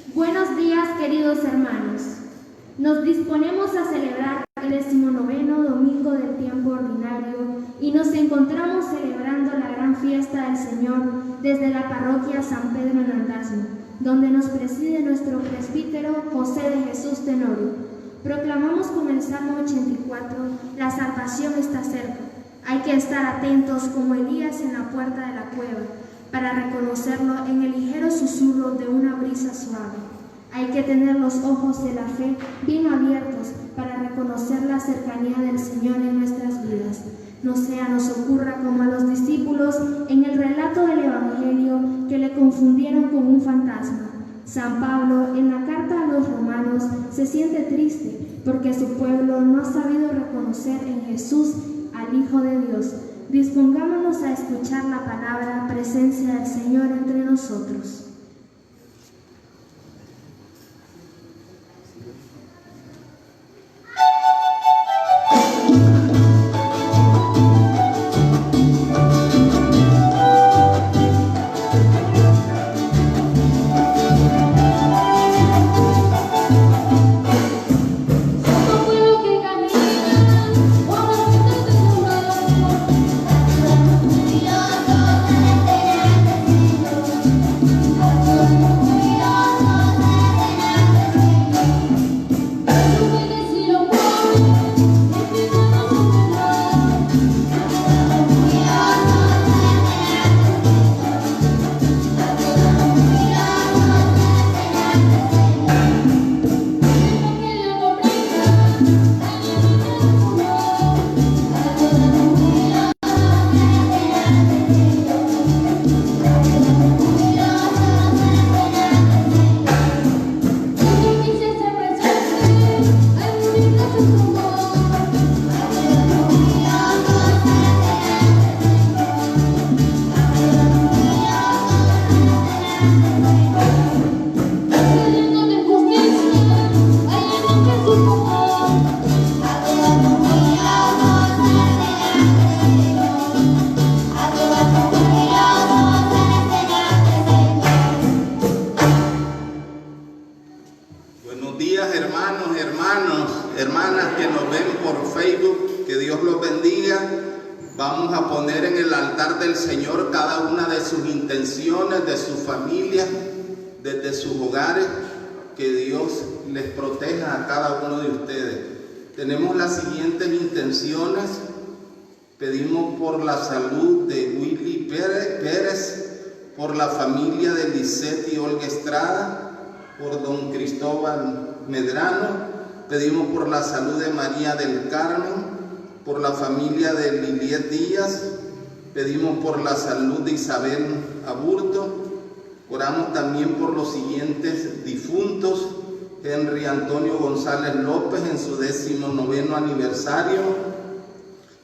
Buenos días, queridos hermanos. Nos disponemos a celebrar el 19º domingo del tiempo ordinario y nos encontramos celebrando la gran fiesta del Señor desde la parroquia San Pedro en Antazmo, donde nos preside nuestro presbítero José de Jesús Tenorio. Proclamamos con el Salmo 84, la salvación está cerca. Hay que estar atentos como Elías en la puerta de la cueva, para reconocerlo en el ligero susurro de una brisa suave. Hay que tener los ojos de la fe bien abiertos para reconocer la cercanía del Señor en nuestras vidas. No sea nos ocurra como a los discípulos en el relato del Evangelio que le confundieron con un fantasma. San Pablo, en la carta a los romanos, se siente triste porque su pueblo no ha sabido reconocer en Jesús al Hijo de Dios. Dispongámonos a escuchar la palabra, presencia del Señor entre nosotros. Hermanas que nos ven por Facebook, que Dios los bendiga. Vamos a poner en el altar del Señor cada una de sus intenciones, de sus familias, desde sus hogares. Que Dios les proteja a cada uno de ustedes. Tenemos las siguientes intenciones. Pedimos por la salud de Willy Pérez, por la familia de Lisette y Olga Estrada, por don Cristóbal Medrano. Pedimos por la salud de María del Carmen, por la familia de Liliet Díaz. Pedimos por la salud de Isabel Aburto. Oramos también por los siguientes difuntos: Henry Antonio González López en su 19º aniversario,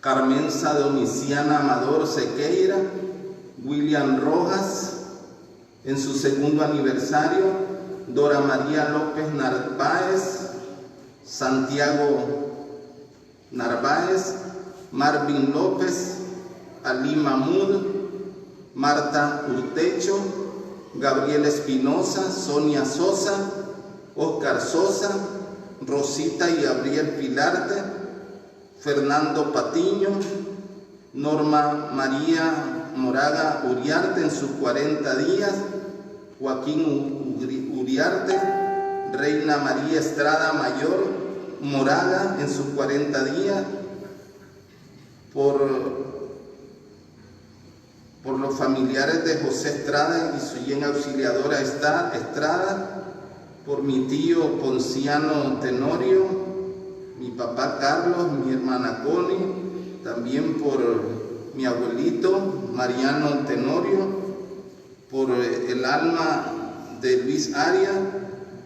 Carmenza Domiciana Amador Sequeira, William Rojas en su 2º aniversario, Dora María López Narváez, Santiago Narváez, Marvin López, Ali Mahmoud, Marta Urtecho, Gabriel Espinosa, Sonia Sosa, Oscar Sosa, Rosita y Gabriel Pilarte, Fernando Patiño, Norma María Moraga Uriarte en sus 40 días, Joaquín Uriarte, Reina María Estrada Mayor Moraga en sus 40 días, por los familiares de José Estrada y su bien auxiliadora Estrada, por mi tío Ponciano Tenorio, mi papá Carlos, mi hermana Connie, también por mi abuelito Mariano Tenorio, por el alma de Luis Aria,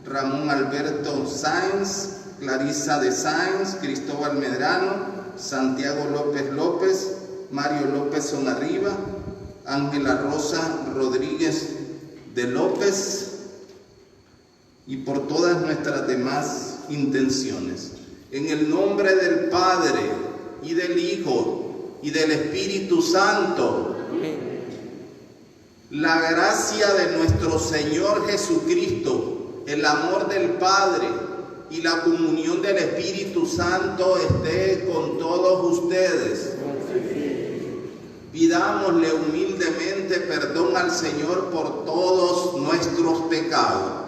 Ramón Alberto Sáenz, Clarisa de Sáenz, Cristóbal Medrano, Santiago López López, Mario López Sonarriba, Ángela Rosa Rodríguez de López, y por todas nuestras demás intenciones. En el nombre del Padre, y del Hijo, y del Espíritu Santo. Amén. La gracia de nuestro Señor Jesucristo, el amor del Padre y la comunión del Espíritu Santo esté con todos ustedes. Pidámosle humildemente perdón al Señor por todos nuestros pecados.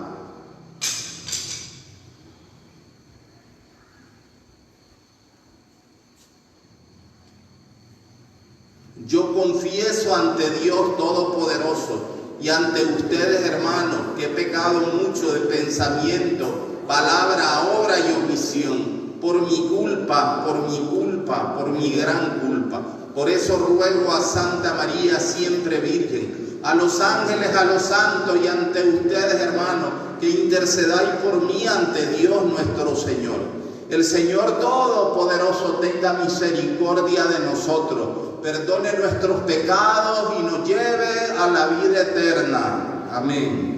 Yo confieso ante Dios Todopoderoso y ante ustedes, hermanos, que he pecado mucho de pensamiento, palabra, obra y omisión, por mi culpa, por mi gran culpa. Por eso ruego a Santa María, siempre Virgen, a los ángeles, a los santos y ante ustedes, hermanos, que intercedáis por mí ante Dios nuestro Señor. El Señor Todopoderoso tenga misericordia de nosotros, perdone nuestros pecados y nos lleve a la vida eterna. Amén.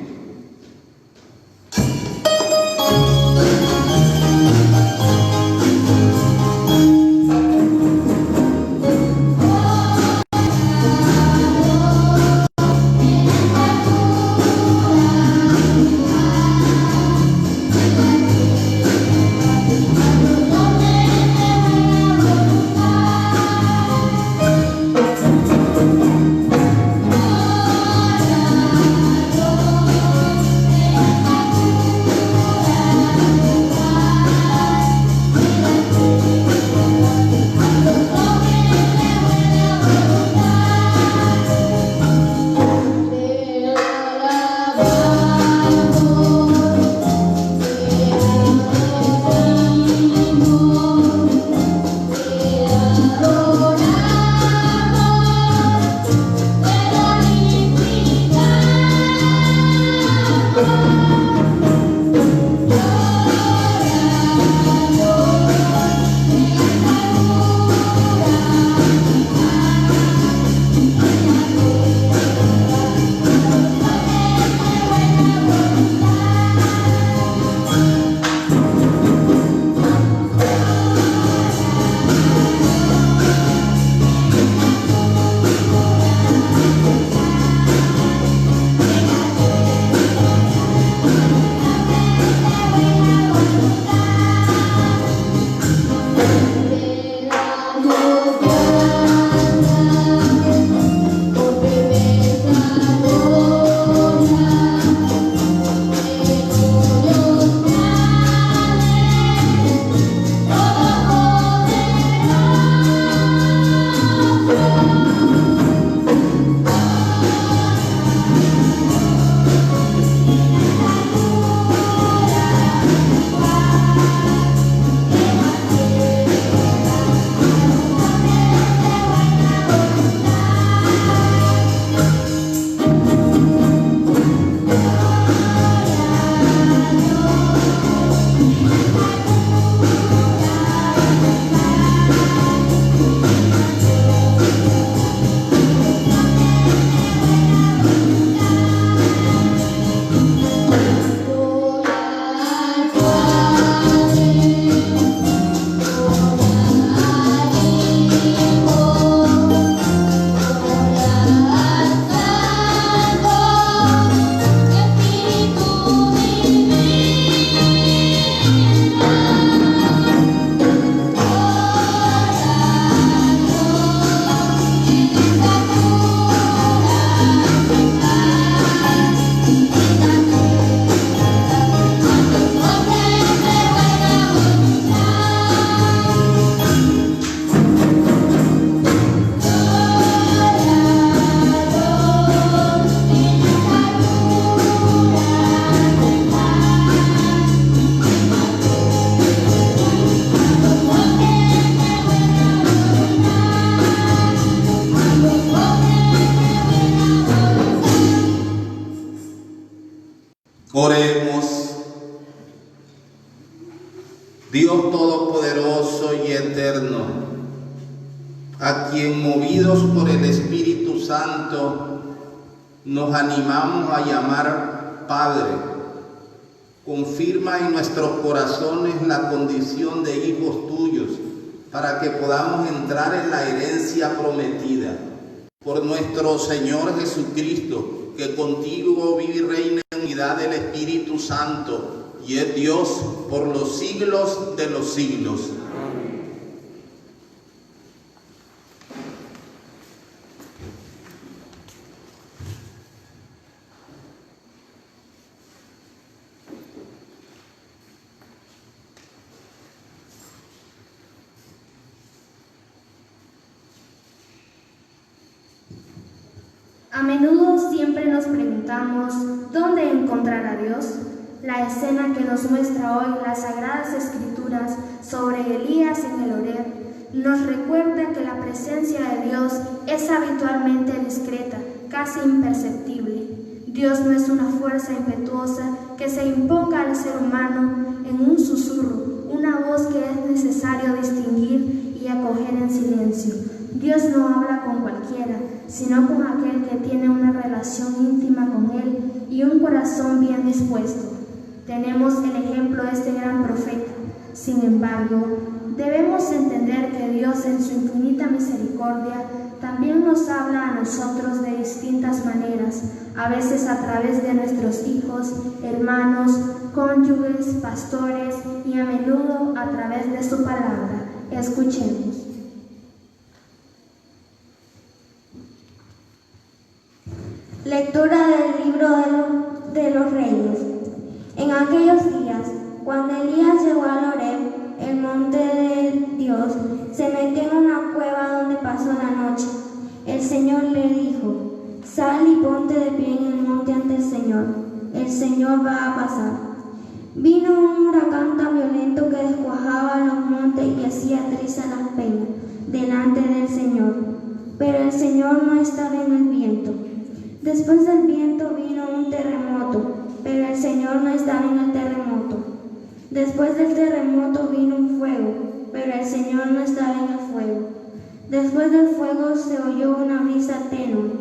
Oremos. Dios Todopoderoso y Eterno, a quien movidos por el Espíritu Santo nos animamos a llamar Padre, confirma en nuestros corazones la condición de hijos tuyos para que podamos entrar en la herencia prometida. Por nuestro Señor Jesucristo, que contigo vive y reina en unidad del Espíritu Santo, y es Dios por los siglos de los siglos. A menudo siempre nos preguntamos ¿dónde encontrar a Dios? La escena que nos muestra hoy las Sagradas Escrituras sobre Elías en el Horeb nos recuerda que la presencia de Dios es habitualmente discreta, casi imperceptible. Dios no es una fuerza impetuosa que se imponga al ser humano en un susurro, una voz que es necesario distinguir y acoger en silencio. Dios no habla con cualquiera, sino con aquel que tiene una relación íntima con Él y un corazón bien dispuesto. Tenemos el ejemplo de este gran profeta. Sin embargo, debemos entender que Dios en su infinita misericordia también nos habla a nosotros de distintas maneras, a veces a través de nuestros hijos, hermanos, cónyuges, pastores y a menudo a través de su palabra. Escuchemos. Lectura del libro de los Reyes. En aquellos días, cuando Elías llegó al Horeb, el monte de Dios, se metió en una cueva donde pasó la noche. El Señor le dijo: sal y ponte de pie en el monte ante el Señor va a pasar. Vino un huracán tan violento que descuajaba los montes y hacía trizas las peñas delante del Señor, pero el Señor no estaba en el viento. Después del viento vino un terremoto, pero el Señor no estaba en el terremoto. Después del terremoto vino un fuego, pero el Señor no estaba en el fuego. Después del fuego se oyó una brisa tenue.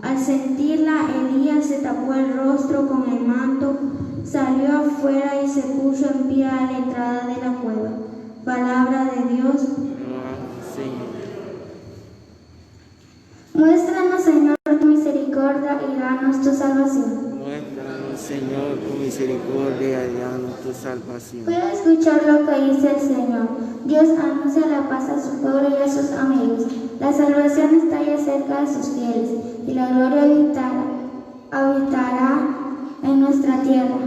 Al sentirla, Elías se tapó el rostro con el manto, salió afuera y se puso en pie a la entrada de la cueva. Palabra de Dios. Muéstranos, Señor, tu misericordia y danos tu salvación. Muéstranos, Señor, tu misericordia y danos tu salvación. Puedo escuchar lo que dice el Señor. Dios anuncia la paz a su pueblo y a sus amigos. La salvación está ya cerca de sus fieles y la gloria habitará en nuestra tierra.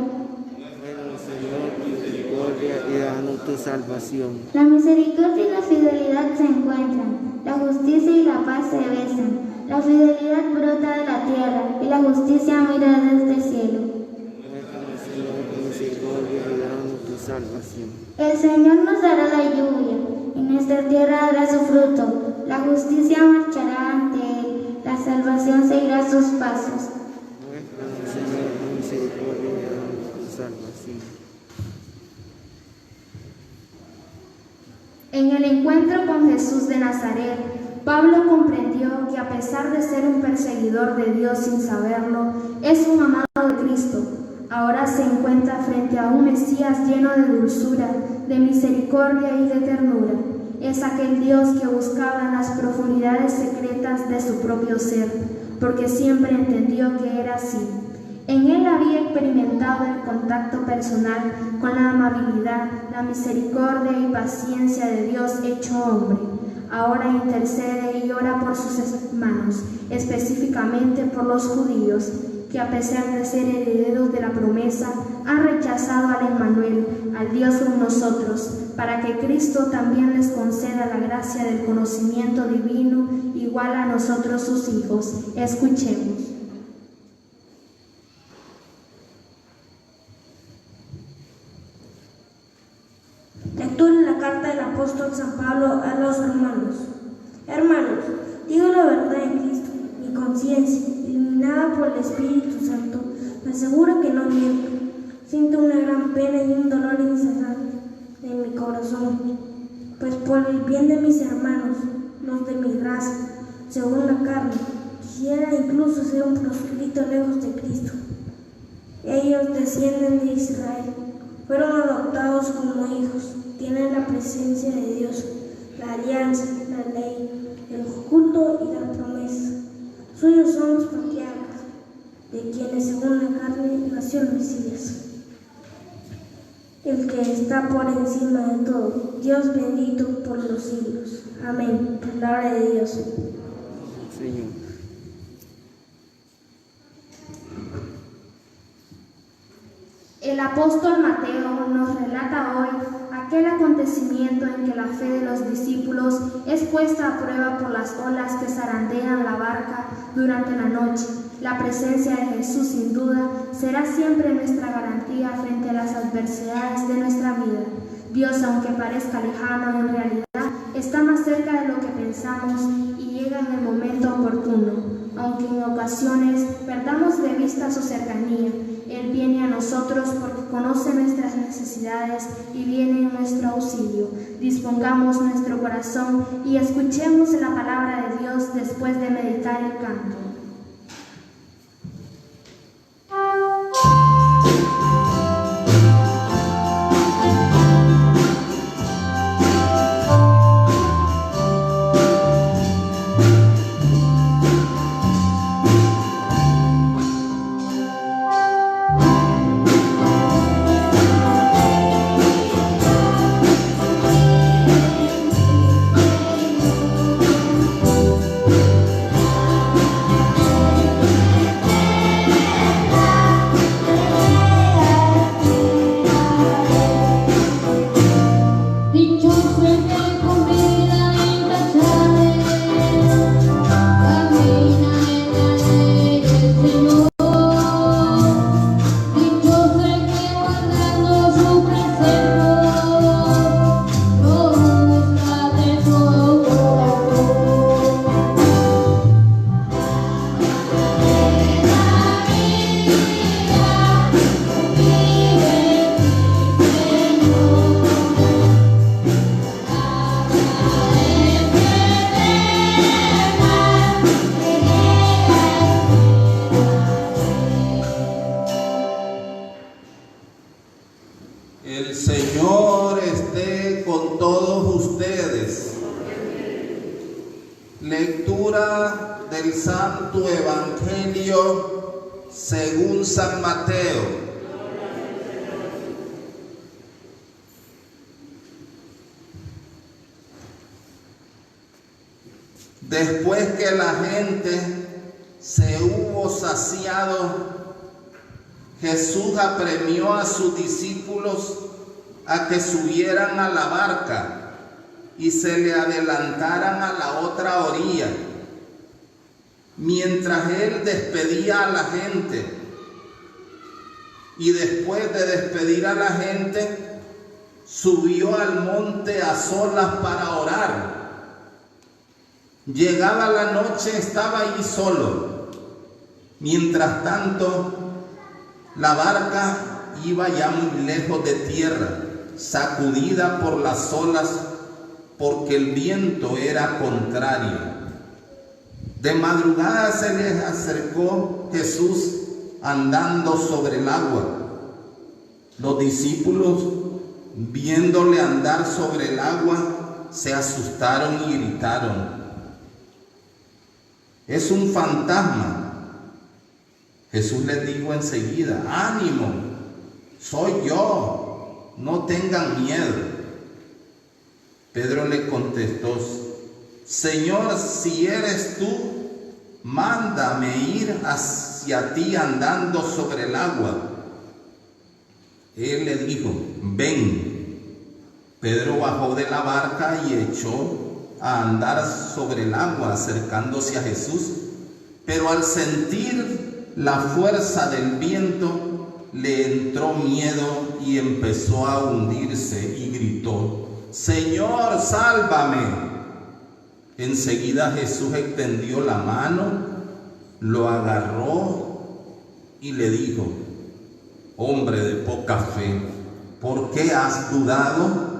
Muéstranos, Señor, tu misericordia y danos tu salvación. La misericordia y la fidelidad se encuentran. La justicia y la paz se besan. La fidelidad brota de la tierra y la justicia mira desde el cielo. Muéstranos, Señor, tu misericordia y danos tu salvación. El Señor nos dará la lluvia y nuestra tierra dará su fruto. La justicia marchará ante Él, la salvación seguirá sus pasos. Muéstranos, Señor, tu misericordia y danos tu salvación. En el encuentro con Jesús de Nazaret, Pablo comprendió que a pesar de ser un perseguidor de Dios sin saberlo, es un amado de Cristo. Ahora se encuentra frente a un Mesías lleno de dulzura, de misericordia y de ternura. Es aquel Dios que buscaba en las profundidades secretas de su propio ser, porque siempre entendió que era así. En él había experimentado el contacto personal con la amabilidad, la misericordia y paciencia de Dios hecho hombre. Ahora intercede y ora por sus hermanos, específicamente por los judíos, que a pesar de ser herederos de la promesa, han rechazado al Emmanuel, al Dios con nosotros, para que Cristo también les conceda la gracia del conocimiento divino igual a nosotros sus hijos. Escuchemos. Lectura de la carta del apóstol San Pablo a los hermanos. Hermanos, digo la verdad en Cristo. Mi conciencia, iluminada por el Espíritu Santo, me asegura que no miento. Siento una gran pena y un dolor incesante en mi corazón, pues por el bien de mis hermanos, los de mi raza, según la carne, quisiera incluso ser un proscrito lejos de Cristo. Ellos descienden de Israel, fueron adoptados como hijos, tienen la presencia de Dios, la alianza, la ley, el culto y la promesa. Suyos son los patriarcas. de quienes según la carne nació el Mesías, el que está por encima de todo, Dios bendito por los siglos. Amén. Palabra de Dios. Señor. El apóstol Mateo nos relata hoy aquel acontecimiento en que la fe de los discípulos es puesta a prueba por las olas que zarandean la barca durante la noche. La presencia de Jesús sin duda será siempre nuestra garantía frente a las adversidades de nuestra vida. Dios, aunque parezca lejano, en realidad está más cerca de lo que pensamos y llega en el momento oportuno. Aunque en ocasiones perdamos de vista su cercanía, Él viene a nosotros porque conoce nuestras necesidades y viene en nuestro auxilio. Dispongamos nuestro corazón y escuchemos la palabra de Dios después de meditar el canto. El Señor esté con todos ustedes. Lectura del Santo Evangelio según San Mateo. Después que la gente se hubo saciado, Jesús apremió a sus discípulos a que subieran a la barca y se le adelantaran a la otra orilla, mientras él despedía a la gente. Y después de despedir a la gente, subió al monte a solas para orar. Llegada la noche, estaba allí solo. Mientras tanto, la barca iba ya muy lejos de tierra, sacudida por las olas, porque el viento era contrario. De madrugada se les acercó Jesús andando sobre el agua. Los discípulos, viéndole andar sobre el agua, se asustaron y gritaron: «Es un fantasma». Jesús les dijo enseguida: «Ánimo, soy yo, no tengan miedo». Pedro le contestó: «Señor, si eres tú, mándame ir hacia ti andando sobre el agua». Él le dijo: «Ven». Pedro bajó de la barca y echó a andar sobre el agua acercándose a Jesús, pero al sentir la fuerza del viento le entró miedo y empezó a hundirse y gritó: «Señor, sálvame». Enseguida Jesús extendió la mano, lo agarró y le dijo: «Hombre de poca fe, ¿por qué has dudado?».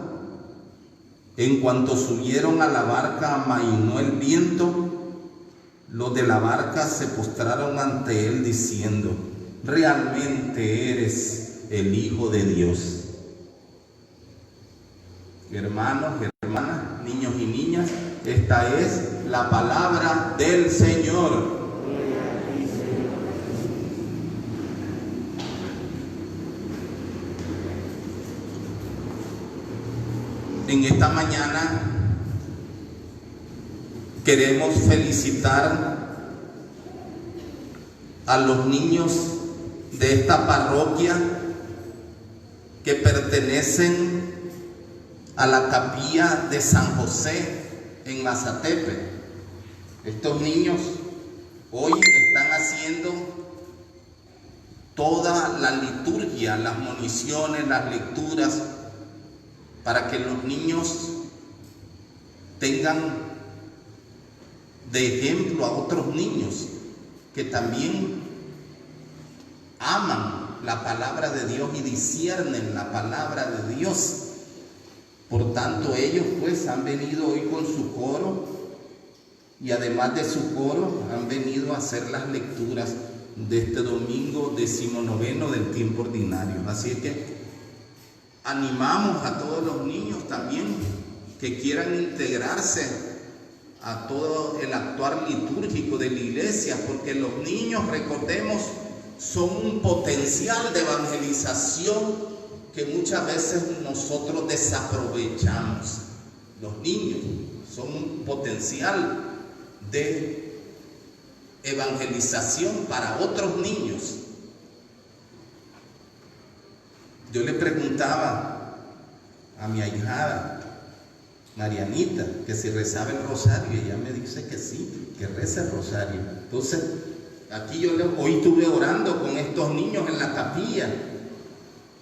En cuanto subieron a la barca, amainó el viento. Los de la barca se postraron ante él diciendo: «Realmente eres el Hijo de Dios». Hermanos, hermanas, niños y niñas, esta es la palabra del Señor. en esta mañana queremos felicitar a los niños de esta parroquia que pertenecen a la capilla de San José en Mazatepe. Estos niños hoy están haciendo toda la liturgia, las moniciones, las lecturas, para que los niños tengan de ejemplo a otros niños que también aman la palabra de Dios y disciernen la palabra de Dios. Por tanto, ellos pues han venido hoy con su coro, y además de su coro han venido a hacer las lecturas de este domingo 19 del tiempo ordinario. Así que animamos a todos los niños también que quieran integrarse a todo el actuar litúrgico de la iglesia, porque los niños, recordemos, son un potencial de evangelización que muchas veces nosotros desaprovechamos. Los niños son un potencial de evangelización para otros niños. Yo le preguntaba a mi ahijada Marianita que si rezaba el rosario, y ella me dice que sí, que reza el rosario. Entonces, aquí hoy estuve orando con estos niños en la capilla,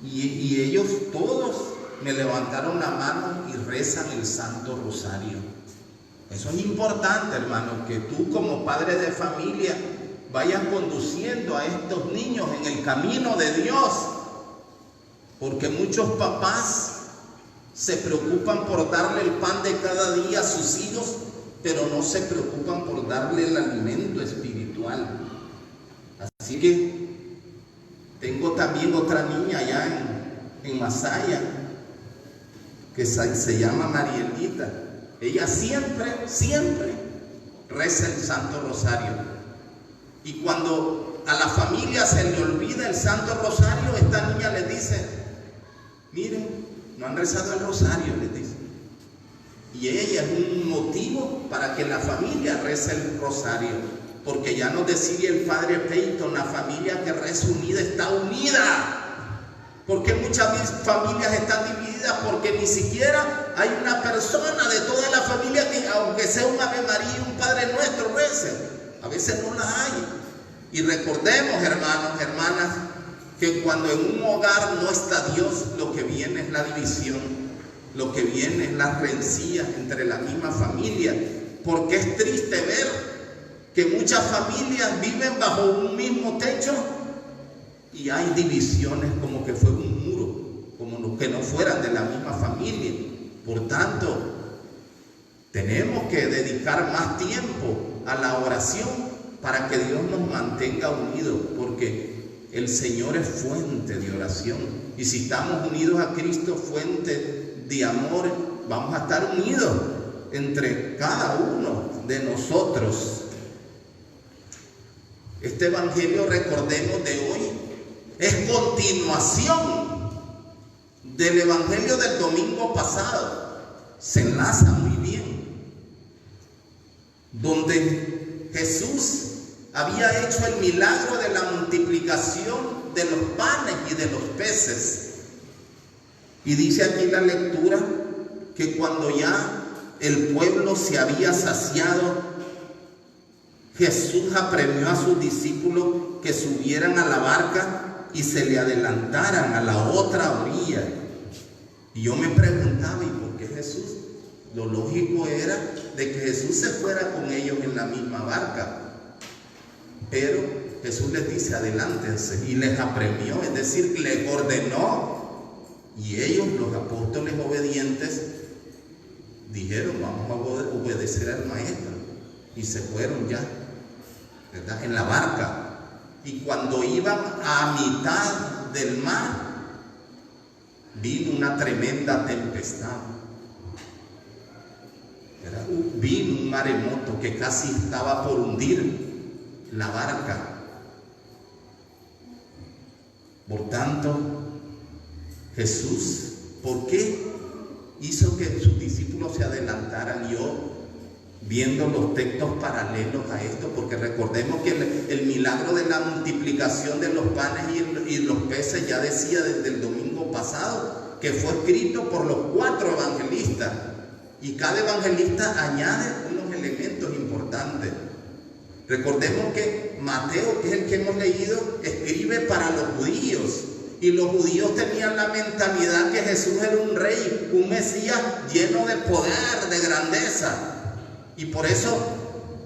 y ellos todos me levantaron la mano y rezan el Santo Rosario. Eso es importante, hermano, que tú como padre de familia vayas conduciendo a estos niños en el camino de Dios, porque muchos papás se preocupan por darle el pan de cada día a sus hijos, pero no se preocupan por darle el alimento espiritual. Así que tengo también otra niña allá en Masaya, que se llama Marielita. Ella siempre reza el Santo Rosario. Y cuando a la familia se le olvida el Santo Rosario, esta niña les dice: miren, no han rezado el rosario, les dice. Y ella es un motivo para que la familia rece el rosario, porque ya nos decía el padre Peyton, la familia que reza unida está unida. Porque muchas familias están divididas porque ni siquiera hay una persona de toda la familia que, aunque sea un Ave María, un Padre Nuestro, rece. A veces no la hay. Y recordemos, hermanos, hermanas, que cuando en un hogar no está Dios, lo que viene es la división, lo que viene es las rencillas entre la misma familia, porque es triste ver que muchas familias viven bajo un mismo techo y hay divisiones como que fue un muro, como que no fueran de la misma familia. Por tanto, tenemos que dedicar más tiempo a la oración para que Dios nos mantenga unidos, porque el Señor es fuente de oración. Y si estamos unidos a Cristo, fuente de amor, vamos a estar unidos entre cada uno de nosotros. Este evangelio, recordemos, de hoy es continuación del evangelio del domingo pasado. Se enlaza muy bien, donde Jesús había hecho el milagro de la multiplicación de los panes y de los peces. Y dice aquí la lectura que cuando ya el pueblo se había saciado, Jesús apremió a sus discípulos que subieran a la barca y se le adelantaran a la otra orilla. Y yo me preguntaba, ¿y por qué Jesús? Lo lógico era de que Jesús se fuera con ellos en la misma barca. Pero Jesús les dice: adelántense, y les apremió, es decir, les ordenó. Y ellos, los apóstoles obedientes, dijeron: vamos a obedecer al Maestro. Y se fueron ya, ¿verdad?, en la barca. Y cuando iban a mitad del mar, vino una tremenda tempestad. Vino un maremoto que casi estaba por hundir la barca. Por tanto, Jesús, ¿por qué hizo que sus discípulos se adelantaran. Yo, viendo los textos paralelos a esto, porque recordemos que el milagro de la multiplicación de los panes y los peces ya decía desde el domingo pasado que fue escrito por los 4 evangelistas, y cada evangelista añade unos elementos importantes. Recordemos que Mateo, que es el que hemos leído, escribe para los judíos, y los judíos tenían la mentalidad que Jesús era un rey, un Mesías lleno de poder, de grandeza. Y por eso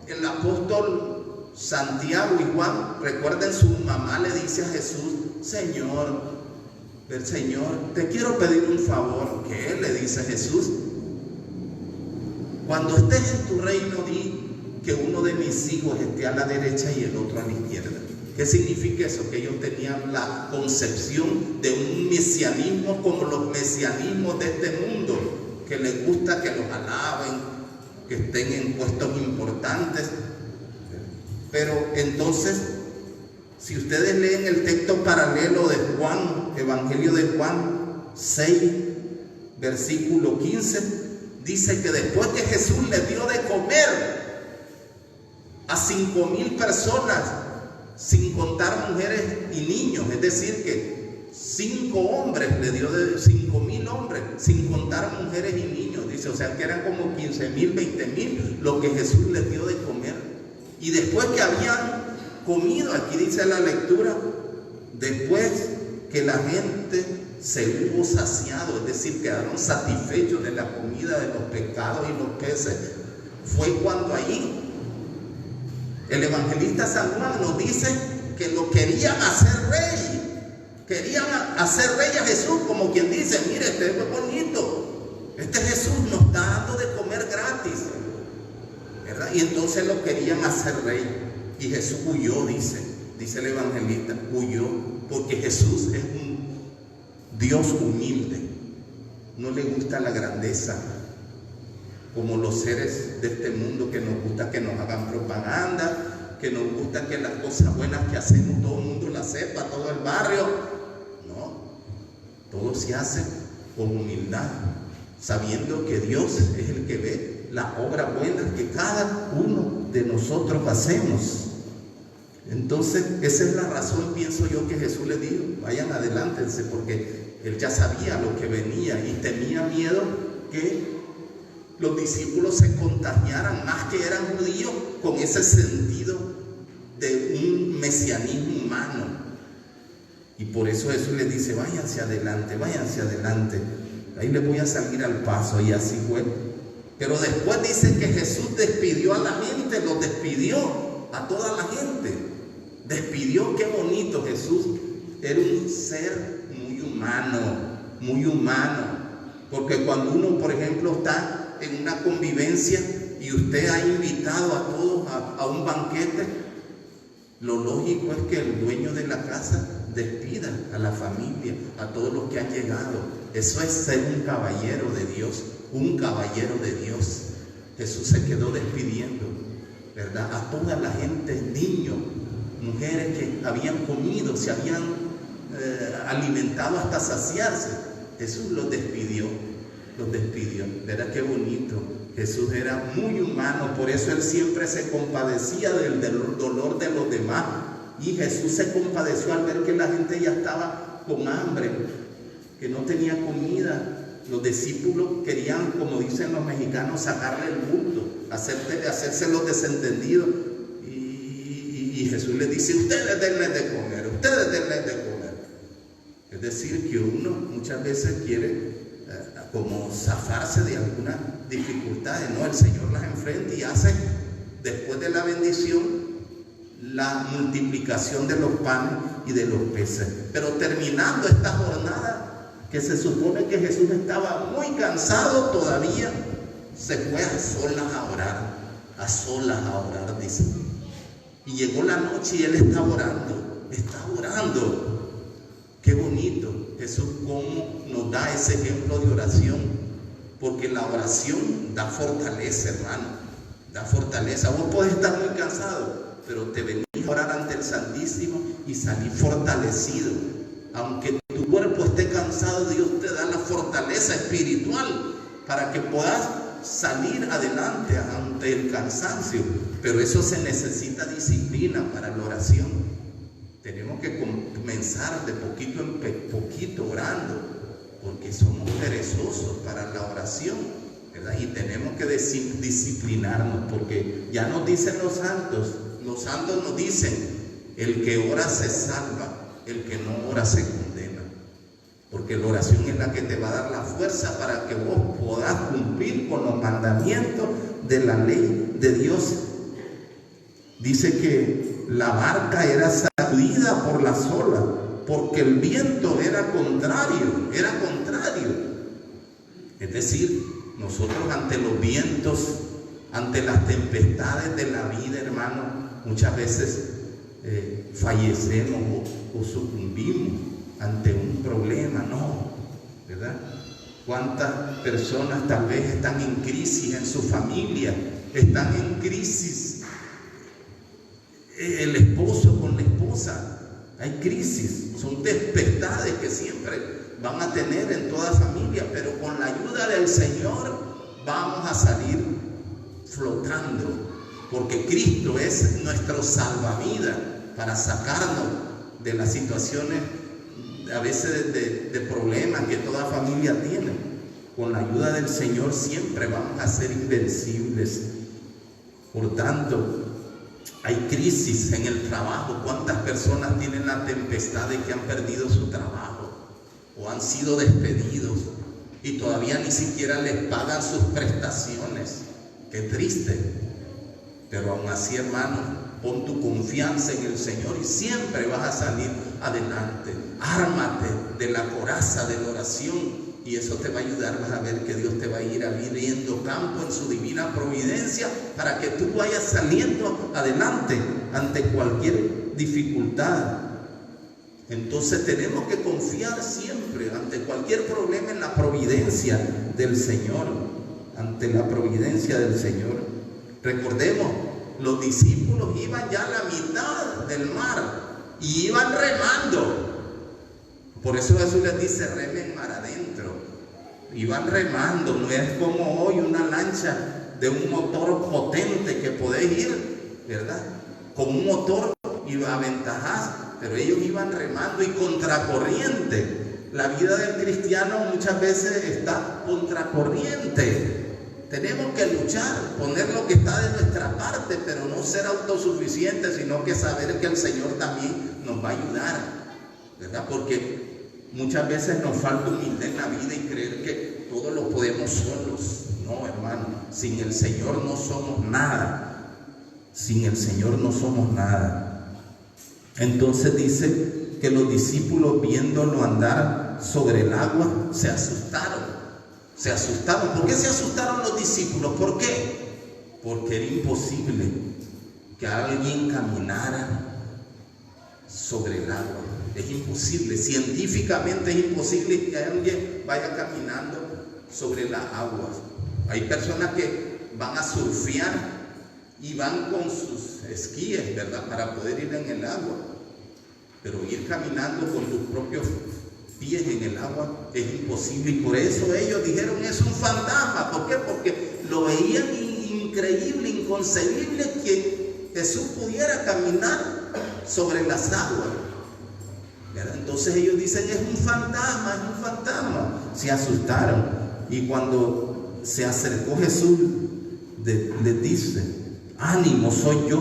el apóstol Santiago y Juan, recuerden, su mamá le dice a Jesús: Señor, te quiero pedir un favor. ¿Qué? Le dice Jesús: cuando estés en tu reino, di que uno de mis hijos esté a la derecha y el otro a la izquierda. ¿Qué significa eso? Que ellos tenían la concepción de un mesianismo como los mesianismos de este mundo, que les gusta que los alaben, que estén en puestos importantes. Pero entonces, si ustedes leen el texto paralelo de Juan, Evangelio de Juan 6, versículo 15, dice que después que Jesús le dio de comer a 5,000 personas, sin contar mujeres y niños, es decir que 5 hombres le dio, de 5,000 hombres, sin contar mujeres y niños, dice, o sea que eran como 15,000, 20,000 lo que Jesús les dio de comer. Y después que habían comido, aquí dice la lectura, después que la gente se hubo saciado, es decir, quedaron satisfechos de la comida, de los pescados y los peces, fue cuando ahí el evangelista San Juan nos dice que lo querían hacer rey. Querían hacer rey a Jesús, como quien dice: mire, este es bonito, este Jesús nos está dando de comer gratis, ¿verdad? Y entonces lo querían hacer rey. Y Jesús huyó, dice el evangelista, huyó, porque Jesús es un Dios humilde, no le gusta la grandeza, como los seres de este mundo, que nos gusta que nos hagan propaganda, que nos gusta que las cosas buenas que hacemos todo el mundo las sepa, todo el barrio. No, todo se hace con humildad, sabiendo que Dios es el que ve la obra buena que cada uno de nosotros hacemos. Entonces, esa es la razón, pienso yo, que Jesús les dijo: vayan, adelántense, porque Él ya sabía lo que venía y tenía miedo que los discípulos se contagiaran, más que eran judíos, con ese sentido de un mesianismo humano. Y por eso Jesús les dice: váyanse adelante, ahí les voy a salir al paso. Y así fue. Pero después dice que Jesús despidió a la gente, los despidió a toda la gente. Despidió, qué bonito. Jesús era un ser muy humano, porque cuando uno, por ejemplo, está en una convivencia y usted ha invitado a todos a un banquete, lo lógico es que el dueño de la casa despida a la familia, a todos los que han llegado. Eso es ser un caballero de Dios, Jesús se quedó despidiendo, ¿verdad?, a toda la gente, niños, mujeres que habían comido, se habían alimentado hasta saciarse. Jesús los despidió. ¿Verdad qué bonito? Jesús era muy humano, por eso Él siempre se compadecía del dolor de los demás. Y Jesús se compadeció al ver que la gente ya estaba con hambre, que no tenía comida. Los discípulos querían, como dicen los mexicanos, sacarle el bulto, hacerse los desentendidos. Y Jesús les dice: ustedes denles de comer. Es decir, que uno muchas veces quiere como zafarse de algunas dificultades, ¿no? El Señor las enfrenta y hace, después de la bendición, la multiplicación de los panes y de los peces. Pero terminando esta jornada, que se supone que Jesús estaba muy cansado todavía, se fue a solas a orar, dice. Y llegó la noche y Él está orando. Qué bonito, Jesús cómo nos da ese ejemplo de oración, porque la oración da fortaleza, hermano, da fortaleza. Vos podés estar muy cansado, pero te venís a orar ante el Santísimo y salís fortalecido. Aunque tu cuerpo esté cansado, Dios te da la fortaleza fortaleza espiritual para que puedas salir adelante ante el cansancio. Pero eso se necesita disciplina para la oración. Tenemos que comenzar de poquito en poquito orando, porque somos perezosos para la oración, ¿verdad? Y tenemos que disciplinarnos, porque ya nos dicen los santos nos dicen: el que ora se salva, el que no ora se condena. Porque la oración es la que te va a dar la fuerza para que vos puedas cumplir con los mandamientos de la ley de Dios. Dice que la barca era sacudida por las olas, porque el viento era contrario. Es decir, nosotros ante los vientos, ante las tempestades de la vida, hermano, muchas veces fallecemos o sucumbimos ante un problema, ¿no? ¿Verdad? ¿Cuántas personas tal vez están en crisis en su familia? Están en crisis el esposo con la esposa. Hay crisis, son tempestades que siempre van a tener en toda familia, pero con la ayuda del Señor vamos a salir flotando, porque Cristo es nuestro salvavidas para sacarnos de las situaciones a veces de problemas que toda familia tiene. Con la ayuda del Señor siempre vamos a ser invencibles. Por tanto, hay crisis en el trabajo. ¿Cuántas personas tienen la tempestad de que han perdido su trabajo o han sido despedidos y todavía ni siquiera les pagan sus prestaciones? Qué triste. Pero aún así, hermano, pon tu confianza en el Señor y siempre vas a salir adelante. Ármate de la coraza de la oración y eso te va a ayudar. Vas a ver que Dios te va a ir abriendo campo en su divina providencia para que tú vayas saliendo adelante ante cualquier dificultad. Entonces tenemos que confiar siempre ante cualquier problema en la providencia del Señor, ante la providencia del Señor. Recordemos, los discípulos iban ya a la mitad del mar y iban remando. Por eso Jesús les dice: remen mar adentro. Iban remando, no es como hoy una lancha de un motor potente que podés ir, ¿verdad? Con un motor y aventajás, pero ellos iban remando y contracorriente. La vida del cristiano muchas veces está contracorriente. Tenemos que luchar, poner lo que está de nuestra parte, pero no ser autosuficientes, sino que saber que el Señor también nos va a ayudar, ¿verdad? Porque muchas veces nos falta humildad en la vida y creer que todo lo podemos solos. No, hermano, sin el Señor no somos nada. Sin el Señor no somos nada. Entonces dice que los discípulos, viéndolo andar sobre el agua, se asustaron. Se asustaron. ¿Por qué se asustaron los discípulos? ¿Por qué? Porque era imposible que alguien caminara sobre el agua. Es imposible, científicamente es imposible que alguien vaya caminando sobre las aguas. Hay personas que van a surfear y van con sus esquíes, ¿verdad?, para poder ir en el agua. Pero ir caminando con tus propios pies en el agua es imposible, y por eso ellos dijeron: es un fantasma. ¿Por qué? Porque lo veían increíble, inconcebible que Jesús pudiera caminar sobre las aguas, ¿verdad? Entonces ellos dicen: es un fantasma, es un fantasma. Se asustaron, y cuando se acercó Jesús les dice: ánimo, soy yo,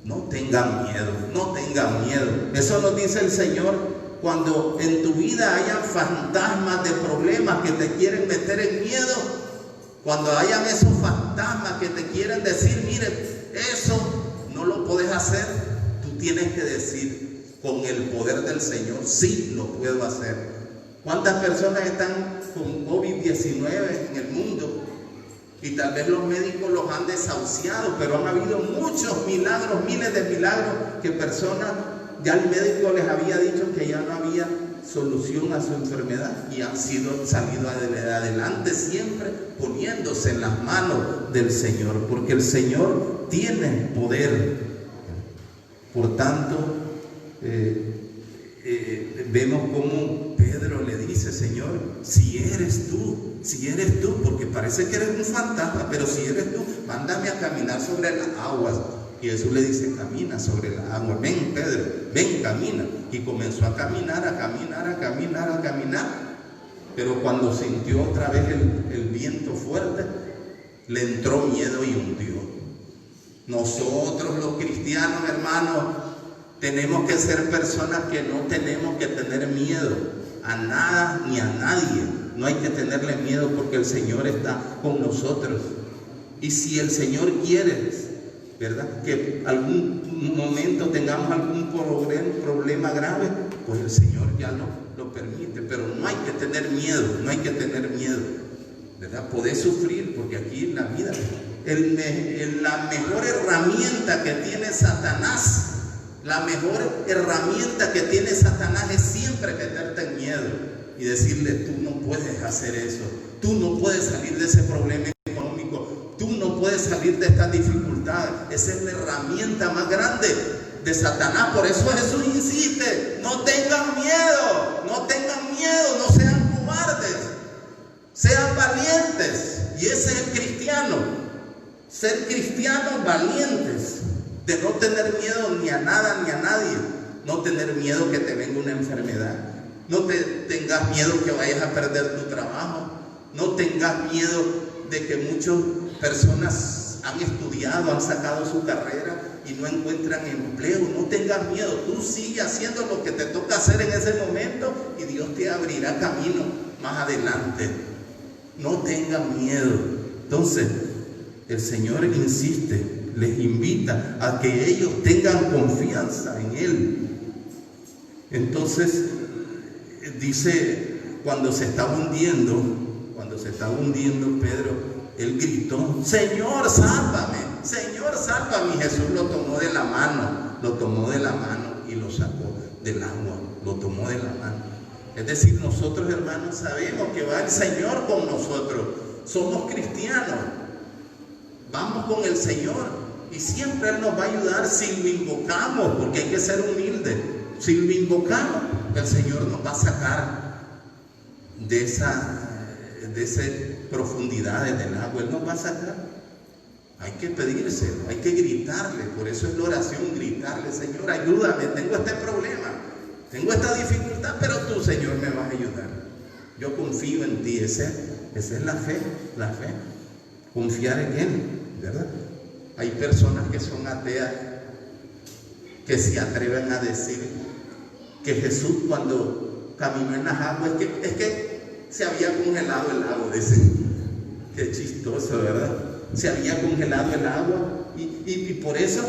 no tengan miedo, no tengan miedo. Eso nos dice el Señor. Cuando en tu vida hayan fantasmas de problemas que te quieren meter en miedo, cuando hayan esos fantasmas que te quieren decir: miren, eso no lo puedes hacer, tú tienes que decir con el poder del Señor: sí, lo puedo hacer. ¿Cuántas personas están con COVID-19 en el mundo? Y tal vez los médicos los han desahuciado, pero han habido muchos milagros, miles de milagros, que personas, ya el médico les había dicho que ya no había solución a su enfermedad y han salido adelante, siempre poniéndose en las manos del Señor, porque el Señor tiene poder. Por tanto, vemos cómo Pedro Pedro le dice: Señor, si eres tú, porque parece que eres un fantasma, pero si eres tú, mándame a caminar sobre las aguas. Y Jesús le dice: camina sobre las aguas. Ven, Pedro, ven, camina. Y comenzó a caminar. Pero cuando sintió otra vez el viento fuerte, le entró miedo y hundió. Nosotros los cristianos, hermanos, tenemos que ser personas que no tenemos que tener miedo a nada ni a nadie. No hay que tenerle miedo porque el Señor está con nosotros. Y si el Señor quiere, ¿verdad?, que algún momento tengamos algún problema grave, pues el Señor ya lo permite. Pero no hay que tener miedo, ¿verdad? Podés sufrir, porque aquí en la vida, la mejor herramienta que tiene Satanás, es siempre meterte en miedo y decirle: tú no puedes hacer eso, tú no puedes salir de ese problema económico, tú no puedes salir de esta dificultad. Esa es la herramienta más grande de Satanás. Por eso Jesús insiste: no tengan miedo, no sean cobardes, sean valientes. Y ese es el cristiano, ser cristianos valientes, de no tener miedo ni a nada ni a nadie. No tener miedo que te venga una enfermedad, no tengas miedo que vayas a perder tu trabajo, no tengas miedo de que muchas personas han estudiado, han sacado su carrera y no encuentran empleo. No tengas miedo, tú sigue haciendo lo que te toca hacer en ese momento y Dios te abrirá camino más adelante. No tengan miedo. Entonces el Señor insiste, les invita a que ellos tengan confianza en Él. Entonces dice, cuando se estaba hundiendo Pedro, él gritó: Señor, sálvame, y Jesús lo tomó de la mano y lo sacó del agua, lo tomó de la mano. Es decir, nosotros, hermanos, sabemos que va el Señor con nosotros, somos cristianos, vamos con el Señor y siempre Él nos va a ayudar si lo invocamos, porque hay que ser humilde. Si lo invocamos, el Señor nos va a sacar de esas profundidades del agua. Él nos va a sacar. Hay que pedírselo, hay que gritarle. Por eso es la oración, gritarle: Señor, ayúdame, tengo este problema, tengo esta dificultad, pero tú, Señor, me vas a ayudar. Yo confío en ti. Esa es la fe, confiar en Él, ¿verdad? Hay personas que son ateas, que se atreven a decir que Jesús, cuando caminó en las aguas, es que se había congelado el agua. Dicen: qué chistoso, ¿verdad? Se había congelado el agua y por eso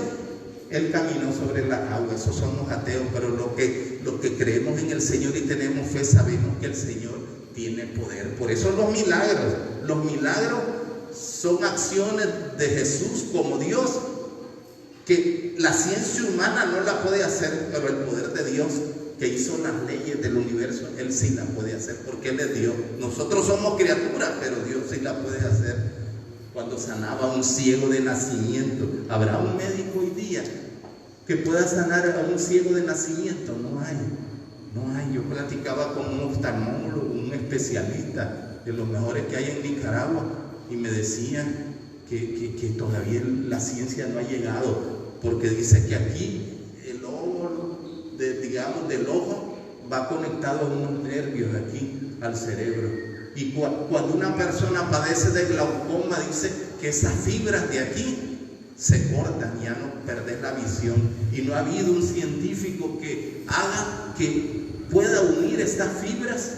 Él caminó sobre las aguas. Esos son los ateos. Pero los que creemos en el Señor y tenemos fe, sabemos que el Señor tiene poder. Por eso los milagros son acciones de Jesús como Dios, que la ciencia humana no la puede hacer, pero el poder de Dios, que hizo las leyes del universo, Él sí la puede hacer, porque Él es Dios. Nosotros somos criaturas, pero Dios sí la puede hacer. Cuando sanaba a un ciego de nacimiento, ¿habrá un médico hoy día que pueda sanar a un ciego de nacimiento? No hay. Yo platicaba con un oftalmólogo, un especialista de los mejores que hay en Nicaragua, y me decían que todavía la ciencia no ha llegado, porque dice que aquí el ojo, del ojo, va conectado a unos nervios aquí al cerebro. Y cuando una persona padece de glaucoma, dice que esas fibras de aquí se cortan, ya no perdés la visión. Y no ha habido un científico que haga que pueda unir estas fibras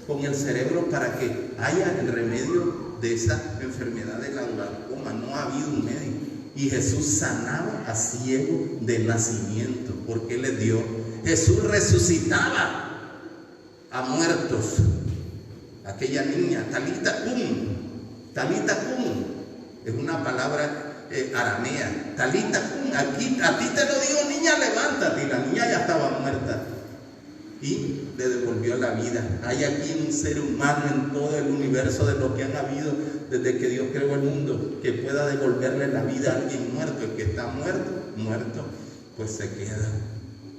con el cerebro para que haya el remedio de esa enfermedad de la glaucoma. No ha habido un médico. Y Jesús sanaba a ciego de nacimiento, porque Él es Dios. Jesús resucitaba a muertos. Aquella niña, Talita Kum, es una palabra aramea. Talita Kum, aquí a ti te lo digo, niña, levántate. Y la niña ya estaba muerta y le devolvió la vida. Hay aquí un ser humano en todo el universo, de lo que han habido desde que Dios creó el mundo, que pueda devolverle la vida a alguien muerto. El que está muerto, pues se queda.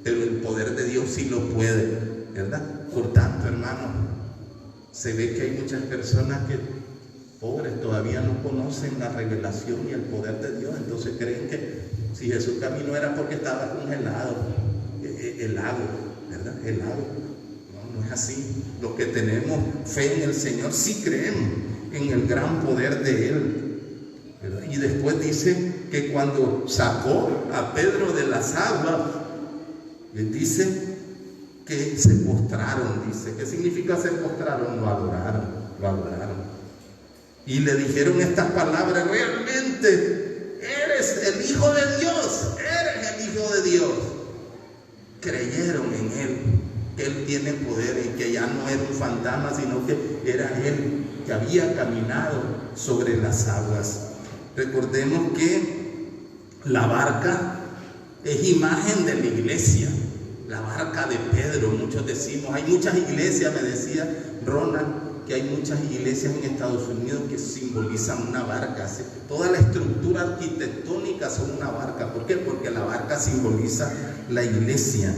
Pero el poder de Dios sí lo puede, ¿verdad? Por tanto, hermano, se ve que hay muchas personas que, pobres, todavía no conocen la revelación y el poder de Dios. Entonces creen que si Jesús caminó era porque estaba congelado, helado, ¿verdad? Helado. No es así. Los que tenemos fe en el Señor sí creemos en el gran poder de Él, ¿verdad? Y después dice que cuando sacó a Pedro de las aguas, les dice que se postraron. Dice, ¿qué significa se postraron? Lo adoraron. Y le dijeron estas palabras: realmente eres el Hijo de Dios, eres el Hijo de Dios. Creyeron en Él, que Él tiene poder y que ya no era un fantasma, sino que era Él que había caminado sobre las aguas. Recordemos que la barca es imagen de la iglesia, la barca de Pedro. Muchos decimos, hay muchas iglesias, me decía Ronald, que hay muchas iglesias en Estados Unidos que simbolizan una barca. Toda la estructura arquitectónica son una barca. ¿Por qué? Porque la barca simboliza la iglesia.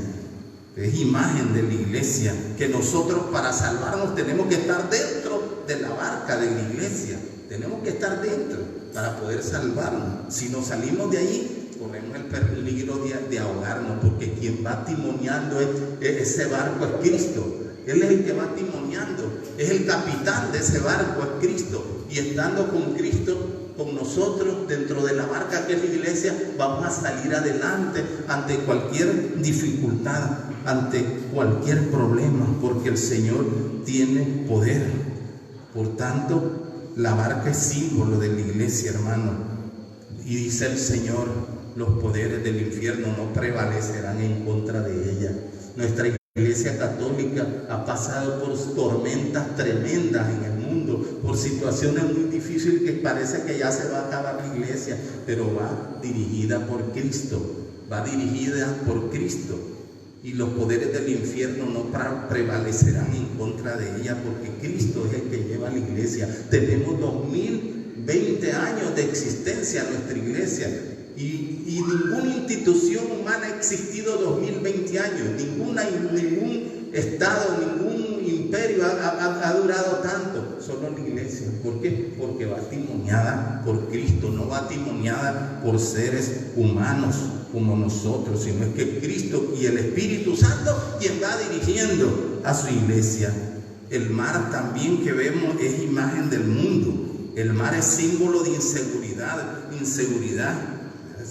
Es imagen de la iglesia, que nosotros para salvarnos tenemos que estar dentro de la barca de la iglesia. Tenemos que estar dentro para poder salvarnos. Si nos salimos de ahí, corremos el peligro de ahogarnos, porque quien va timoniando ese barco es Cristo. Él es el que va timoniando, es el capitán de ese barco, es Cristo. Y estando con Cristo, con nosotros dentro de la barca que es la iglesia, vamos a salir adelante ante cualquier dificultad, ante cualquier problema, porque el Señor tiene poder. Por tanto, la barca es símbolo de la iglesia, hermano. Y dice el Señor, los poderes del infierno no prevalecerán en contra de ella. Nuestra Iglesia católica ha pasado por tormentas tremendas en el mundo, por situaciones muy difíciles que parece que ya se va a acabar la iglesia, pero va dirigida por Cristo, y los poderes del infierno no prevalecerán en contra de ella, porque Cristo es el que lleva a la iglesia. Tenemos 2020 años de existencia en nuestra iglesia. Y ninguna institución humana ha existido 2020 años, ningún estado, ningún imperio ha durado tanto, solo la iglesia. ¿Por qué? Porque va timoniada por Cristo, no va timoniada por seres humanos como nosotros, sino es que Cristo y el Espíritu Santo quien va dirigiendo a su iglesia. El mar también que vemos es imagen del mundo. El mar es símbolo de inseguridad.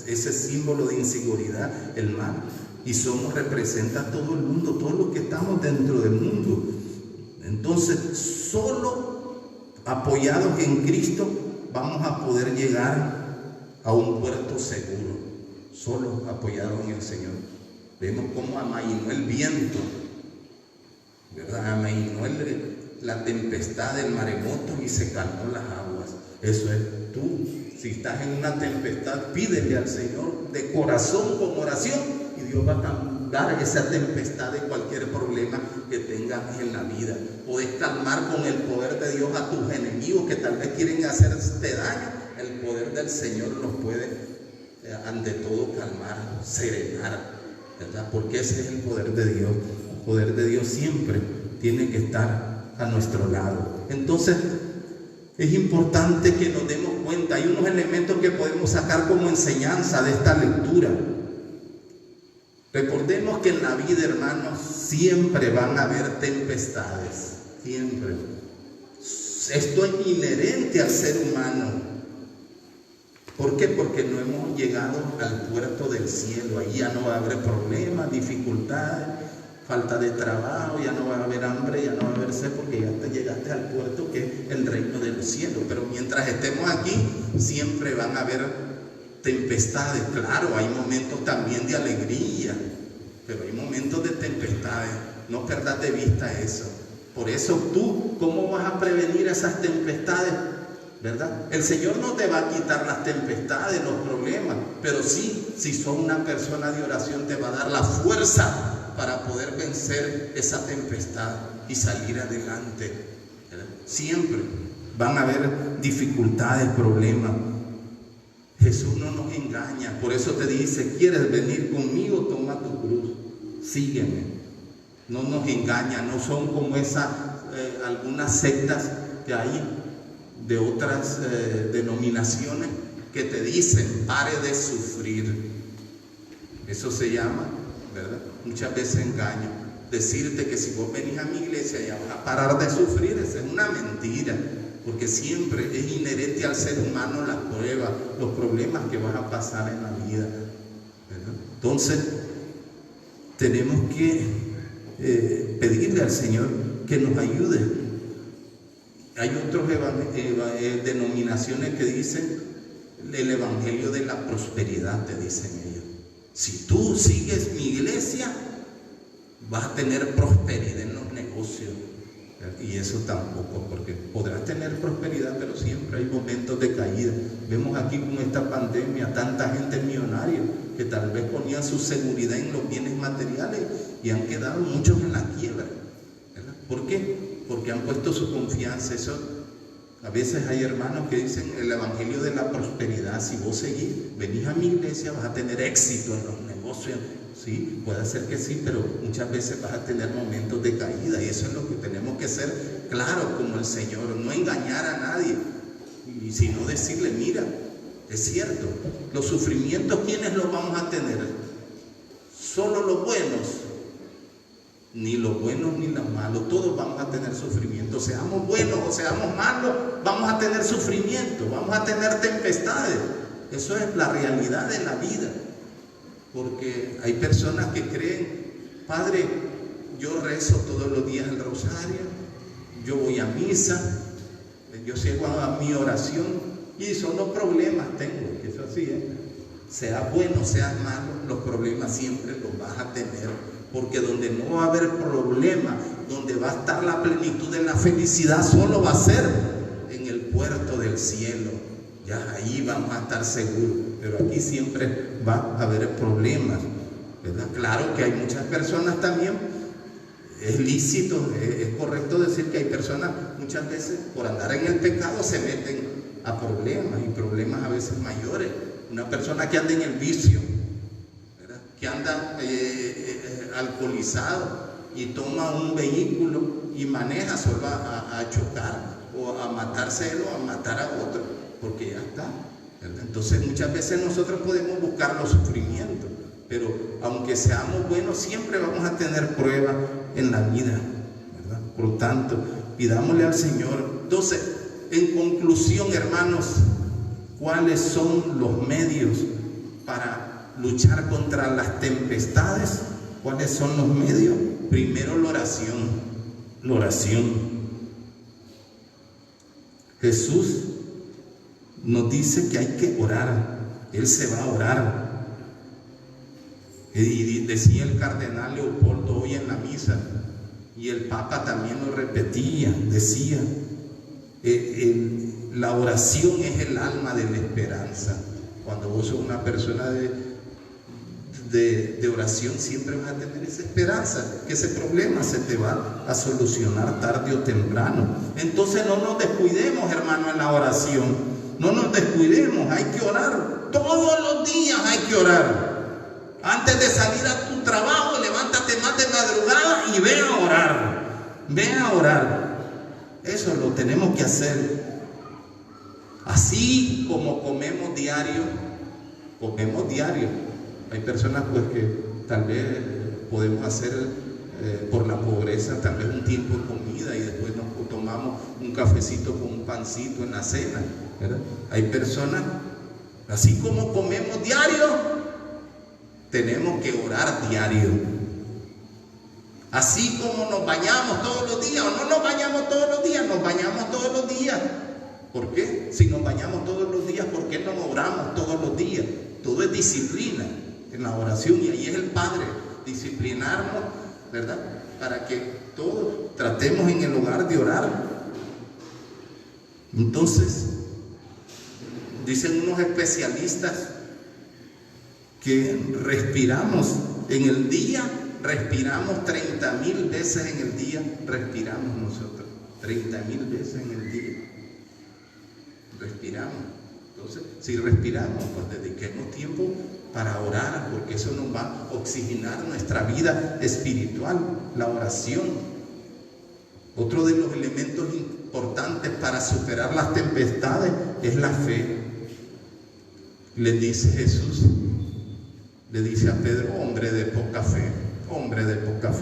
Ese símbolo de inseguridad, el mar, y representa a todo el mundo, todos los que estamos dentro del mundo. Entonces, solo apoyados en Cristo vamos a poder llegar a un puerto seguro, solo apoyados en el Señor. Vemos cómo amainó el viento, ¿verdad? Amainó la tempestad del maremoto y se calmó las aguas. Eso es tú. Si estás en una tempestad, pídele al Señor de corazón, con oración, y Dios va a calmar esa tempestad de cualquier problema que tengas en la vida. Puedes calmar con el poder de Dios a tus enemigos que tal vez quieren hacerte daño. El poder del Señor los puede, ante todo, calmar, serenar, ¿verdad? Porque ese es el poder de Dios. El poder de Dios siempre tiene que estar a nuestro lado. Entonces, es importante que nos demos cuenta. Hay unos elementos que podemos sacar como enseñanza de esta lectura. Recordemos que en la vida, hermanos, siempre van a haber tempestades. Siempre. Esto es inherente al ser humano. ¿Por qué? Porque no hemos llegado al puerto del cielo. Ahí ya no va a haber problemas, dificultades, falta de trabajo, ya no va a haber hambre, ya no va a haber sed, porque ya te llegaste al puerto que es el reino del cielo. Pero mientras estemos aquí, siempre van a haber tempestades. Claro, hay momentos también de alegría, pero hay momentos de tempestades. No perdas de vista eso. Por eso tú, ¿cómo vas a prevenir esas tempestades? ¿Verdad? El Señor no te va a quitar las tempestades, los problemas, pero sí, si sos una persona de oración, te va a dar la fuerza para poder vencer esa tempestad y salir adelante. Siempre van a haber dificultades, problemas. Jesús no nos engaña, por eso te dice: ¿quieres venir conmigo? Toma tu cruz, sígueme. no nos engaña, no son como esas algunas sectas que hay de otras denominaciones que te dicen pare de sufrir. Eso se llama, ¿verdad?, muchas veces engaño. Decirte que si vos venís a mi iglesia ya vas a parar de sufrir, esa es una mentira, porque siempre es inherente al ser humano las pruebas, los problemas que vas a pasar en la vida, ¿verdad? Entonces tenemos que pedirle al Señor que nos ayude. Hay otras denominaciones que dicen el evangelio de la prosperidad, te dicen ellos. Si tú sigues mi iglesia, vas a tener prosperidad en los negocios. Y eso tampoco, porque podrás tener prosperidad, pero siempre hay momentos de caída. Vemos aquí con esta pandemia tanta gente millonaria que tal vez ponían su seguridad en los bienes materiales y han quedado muchos en la quiebra, ¿verdad? ¿Por qué? Porque han puesto su confianza. Eso, a veces hay hermanos que dicen el evangelio de la prosperidad. Si vos seguís, venís a mi iglesia, vas a tener éxito en los negocios. Sí, puede ser que sí, pero muchas veces vas a tener momentos de caída, y eso es lo que tenemos que ser claros como el Señor, no engañar a nadie, y sino decirle, mira, es cierto, los sufrimientos, ¿quiénes los vamos a tener? Solo los buenos, ni los buenos ni los malos, todos vamos a tener sufrimiento, seamos buenos o seamos malos, vamos a tener sufrimiento, vamos a tener tempestades. Eso es la realidad de la vida. Porque hay personas que creen, Padre, yo rezo todos los días el rosario, yo voy a misa, yo llego a mi oración y solo problemas tengo, que eso así es. Sea bueno, sea malo, los problemas siempre los vas a tener, porque donde no va a haber problema, donde va a estar la plenitud de la felicidad, solo va a ser en el puerto del cielo. Ya ahí vamos a estar seguros, pero aquí siempre va a haber problemas, ¿verdad? Claro que hay muchas personas también, es lícito, es correcto decir que hay personas muchas veces por andar en el pecado se meten a problemas, y problemas a veces mayores. Una persona que anda en el vicio, ¿verdad?, que anda alcoholizado y toma un vehículo y maneja, solo a chocar o a matarse él o a matar a otro, porque ya está, ¿verdad? Entonces muchas veces nosotros podemos buscar los sufrimientos, pero aunque seamos buenos, siempre vamos a tener pruebas en la vida, ¿verdad? Por tanto, pidámosle al Señor. Entonces, en conclusión, hermanos, ¿cuáles son los medios para luchar contra las tempestades? ¿Cuáles son los medios? Primero, la oración. La oración. Jesús nos dice que hay que orar. Él se va a orar. Y decía el cardenal Leopoldo hoy en la misa, y el Papa también lo repetía, decía, la oración es el alma de la esperanza. Cuando vos sos una persona de oración, siempre vas a tener esa esperanza, que ese problema se te va a solucionar tarde o temprano. Entonces no nos descuidemos, hermano, en la oración. No nos descuidemos, hay que orar. Todos los días hay que orar. Antes de salir a tu trabajo, levántate más de madrugada y ve a orar. Ve a orar. Eso lo tenemos que hacer. Así como comemos diario. Hay personas pues que tal vez podemos hacer por la pobreza tal vez un tiempo de comida y después nos tomamos un cafecito con un pancito en la cena, ¿verdad? Hay personas, así como comemos diario, tenemos que orar diario. Así como nos bañamos todos los días, o no nos bañamos todos los días, nos bañamos todos los días. ¿Por qué? Si nos bañamos todos los días, ¿por qué no oramos todos los días? Todo es disciplina en la oración, y ahí es el Padre, disciplinarnos, ¿verdad? Para que todos tratemos en el hogar de orar. Entonces, dicen unos especialistas que respiramos en el día, respiramos 30,000 veces en el día, respiramos nosotros, 30,000 veces en el día, respiramos. Entonces, si respiramos, pues dediquemos tiempo para orar, porque eso nos va a oxigenar nuestra vida espiritual, la oración. Otro de los elementos importantes para superar las tempestades es la fe. Le dice Jesús, le dice a Pedro: hombre de poca fe,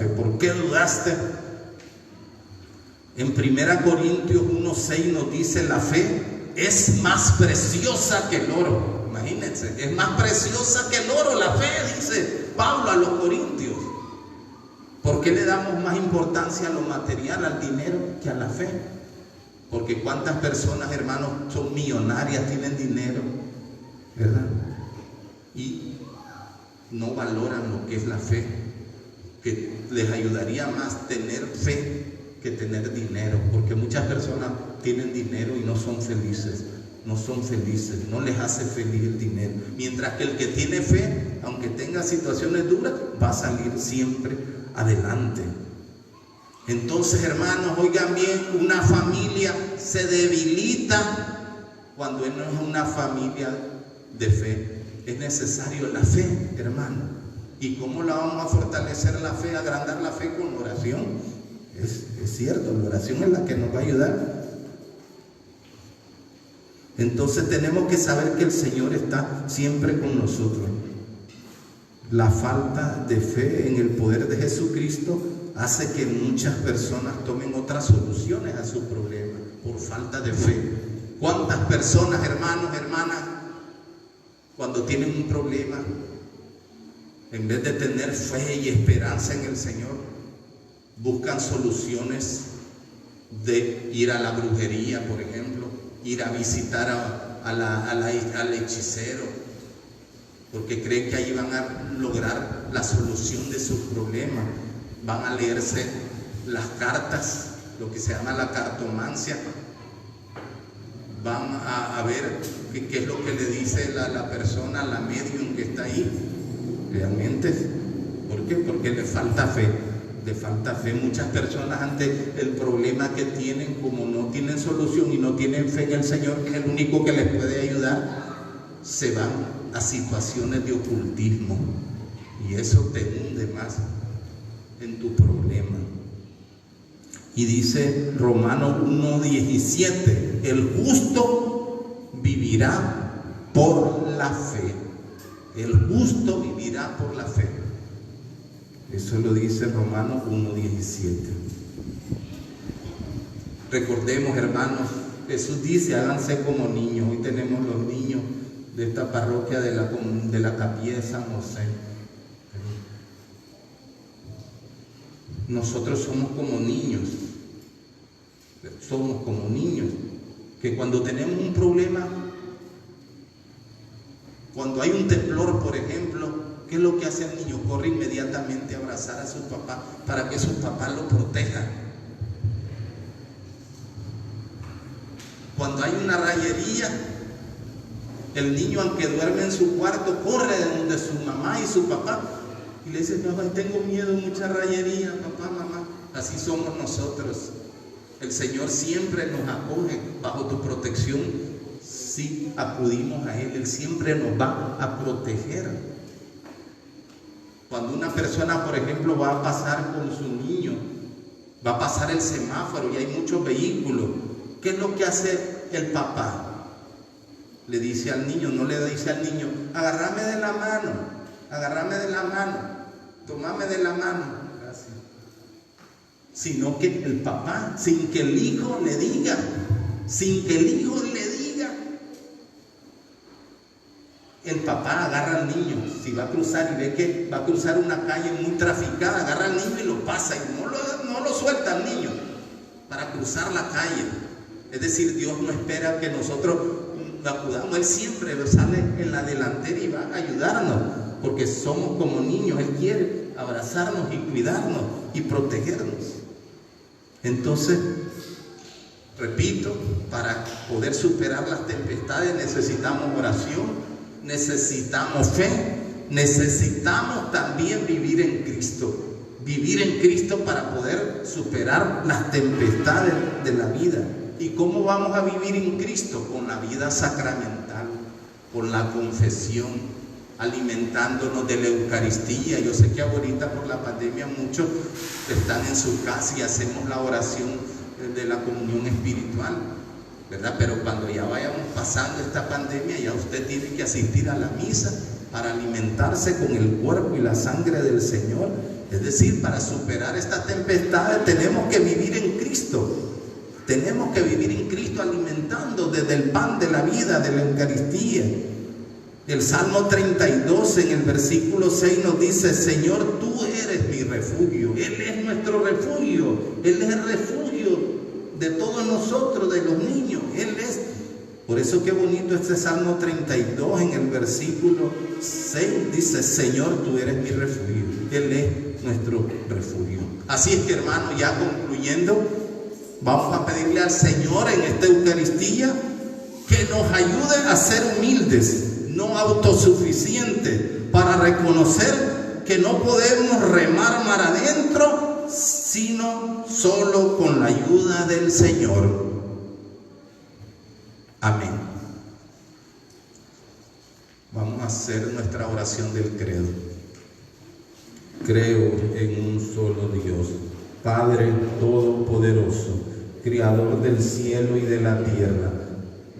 ¿por qué dudaste? En 1 Corintios 1:6 nos dice: la fe es más preciosa que el oro. Imagínense, es más preciosa que el oro la fe, dice Pablo a los corintios. ¿Por qué le damos más importancia a lo material, al dinero, que a la fe? Porque cuántas personas, hermanos, son millonarias, tienen dinero, ¿verdad? Y no valoran lo que es la fe, que les ayudaría más tener fe que tener dinero, porque muchas personas tienen dinero y no son felices, no les hace feliz el dinero, mientras que el que tiene fe, aunque tenga situaciones duras, va a salir siempre adelante. Entonces, hermanos, oigan bien, una familia se debilita cuando no es una familia de fe. Es necesario la fe, hermano. ¿Y cómo la vamos a fortalecer la fe, agrandar la fe? Con oración. Es cierto, la oración es la que nos va a ayudar. Entonces tenemos que saber que el Señor está siempre con nosotros. La falta de fe en el poder de Jesucristo hace que muchas personas tomen otras soluciones a sus problemas por falta de fe. ¿Cuántas personas, hermanos, hermanas, cuando tienen un problema, en vez de tener fe y esperanza en el Señor, buscan soluciones de ir a la brujería, por ejemplo, ir a visitar al hechicero, porque creen que ahí van a lograr la solución de sus problemas? Van a leerse las cartas, lo que se llama la cartomancia, van a ver qué es lo que le dice la persona, la medium que está ahí. Realmente, ¿por qué? Porque le falta fe. Muchas personas, ante el problema que tienen, como no tienen solución y no tienen fe en el Señor, que es el único que les puede ayudar, se van a situaciones de ocultismo, y eso te hunde más en tu problema. Y dice Romanos 1:17: el justo vivirá por la fe. El justo vivirá por la fe. Eso lo dice Romanos 1:17. Recordemos, hermanos, Jesús dice: háganse como niños. Hoy tenemos los niños de esta parroquia de la Capilla de San José. Nosotros somos como niños, que cuando tenemos un problema, cuando hay un temblor, por ejemplo, ¿qué es lo que hace el niño? Corre inmediatamente a abrazar a su papá para que su papá lo proteja. Cuando hay una rayería, el niño, aunque duerme en su cuarto, corre de donde su mamá y su papá y le dice: papá, tengo miedo, mucha rayería, papá, mamá. Así somos nosotros. El Señor siempre nos acoge bajo tu protección. Si acudimos a Él, Él siempre nos va a proteger. Cuando una persona, por ejemplo, va a pasar con su niño, va a pasar el semáforo y hay muchos vehículos, ¿qué es lo que hace el papá? Le dice al niño, no le dice al niño: agárrame de la mano, tómame de la mano, gracias. Sino que el papá, sin que el hijo le diga, el papá agarra al niño. Si va a cruzar y ve que va a cruzar una calle muy traficada, agarra al niño y lo pasa, y no lo suelta al niño para cruzar la calle. Es decir, Dios no espera que nosotros acudamos, Él siempre sale en la delantera y va a ayudarnos, porque somos como niños. Él quiere abrazarnos y cuidarnos y protegernos. Entonces, repito, para poder superar las tempestades necesitamos oración, necesitamos fe, necesitamos también vivir en Cristo para poder superar las tempestades de la vida. ¿Y cómo vamos a vivir en Cristo? Con la vida sacramental, con la confesión, alimentándonos de la Eucaristía. Yo sé que ahorita por la pandemia muchos están en su casa y hacemos la oración de la comunión espiritual, ¿verdad? Pero cuando ya vayamos pasando esta pandemia, ya usted tiene que asistir a la misa para alimentarse con el cuerpo y la sangre del Señor. Es decir, para superar estas tempestades tenemos que vivir en Cristo. Tenemos que vivir en Cristo alimentando desde el pan de la vida, de la Eucaristía. El Salmo 32 en el versículo 6 nos dice: Señor, tú eres mi refugio. Él es nuestro refugio. Él es el refugio de todos nosotros, de los niños. Él es. Por eso qué bonito este Salmo 32 en el versículo 6 dice: Señor, tú eres mi refugio. Él es nuestro refugio. Así es que, hermano, ya concluyendo, vamos a pedirle al Señor en esta Eucaristía que nos ayude a ser humildes, no autosuficientes, para reconocer que no podemos remar mar adentro, sino solo con la ayuda del Señor. Amén. Vamos a hacer nuestra oración del credo. Creo en un solo Dios, Padre Todopoderoso, Creador del cielo y de la tierra,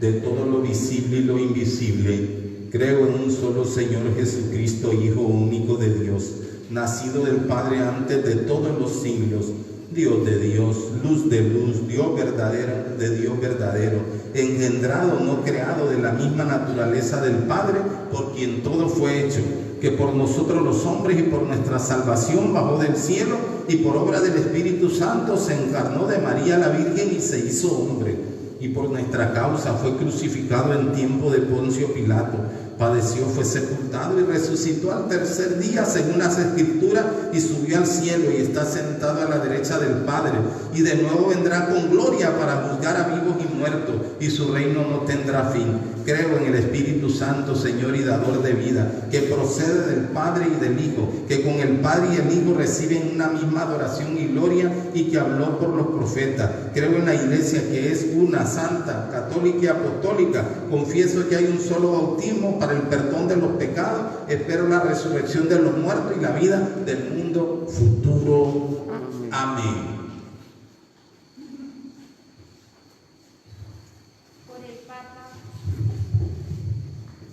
de todo lo visible y lo invisible. Creo en un solo Señor Jesucristo, Hijo único de Dios, nacido del Padre antes de todos los siglos, Dios de Dios, luz de luz, Dios verdadero de Dios verdadero, engendrado, no creado, de la misma naturaleza del Padre, por quien todo fue hecho, que por nosotros los hombres y por nuestra salvación bajó del cielo y por obra del Espíritu Santo se encarnó de María la Virgen y se hizo hombre, y por nuestra causa fue crucificado en tiempo de Poncio Pilato, padeció, fue sepultado y resucitó al tercer día según las Escrituras, y subió al cielo y está sentado a la derecha del Padre, y de nuevo vendrá con gloria para juzgar a vivos y muertos, y su reino no tendrá fin. Creo en el Espíritu Santo, Señor y dador de vida, que procede del Padre y del Hijo, que con el Padre y el Hijo reciben una misma adoración y gloria, y que habló por los profetas. Creo en la Iglesia, que es una, santa, católica y apostólica. Confieso que hay un solo bautismo para el perdón de los pecados. Espero la resurrección de los muertos y la vida del mundo futuro. Amén.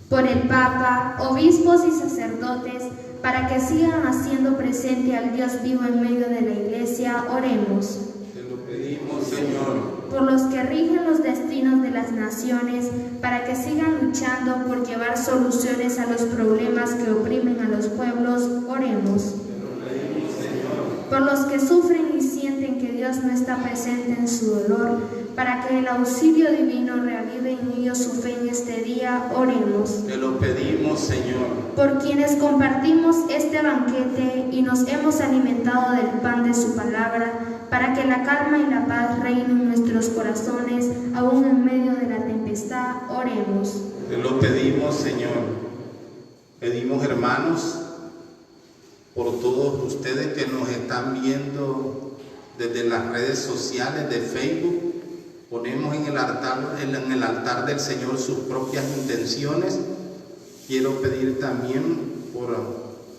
Por el Papa, obispos y sacerdotes, para que sigan haciendo presente al Dios vivo en medio de la Iglesia, oremos. Te lo pedimos, Señor. Por los que rigen los destinos de las naciones, para que sigan luchando por llevar soluciones a los problemas que oprimen a los pueblos, oremos. Te lo pedimos, Señor. Por los que sufren y sienten que Dios no está presente en su dolor, para que el auxilio divino reavive en ellos su fe en este día, oremos. Te lo pedimos, Señor. Por quienes compartimos este banquete y nos hemos alimentado del pan de su palabra, para que la calma y la paz reinen en nuestros corazones, aún en medio de la tempestad, oremos. Te lo pedimos, Señor. Pedimos, hermanos, por todos ustedes que nos están viendo desde las redes sociales de Facebook. Ponemos en el altar del Señor sus propias intenciones. Quiero pedir también por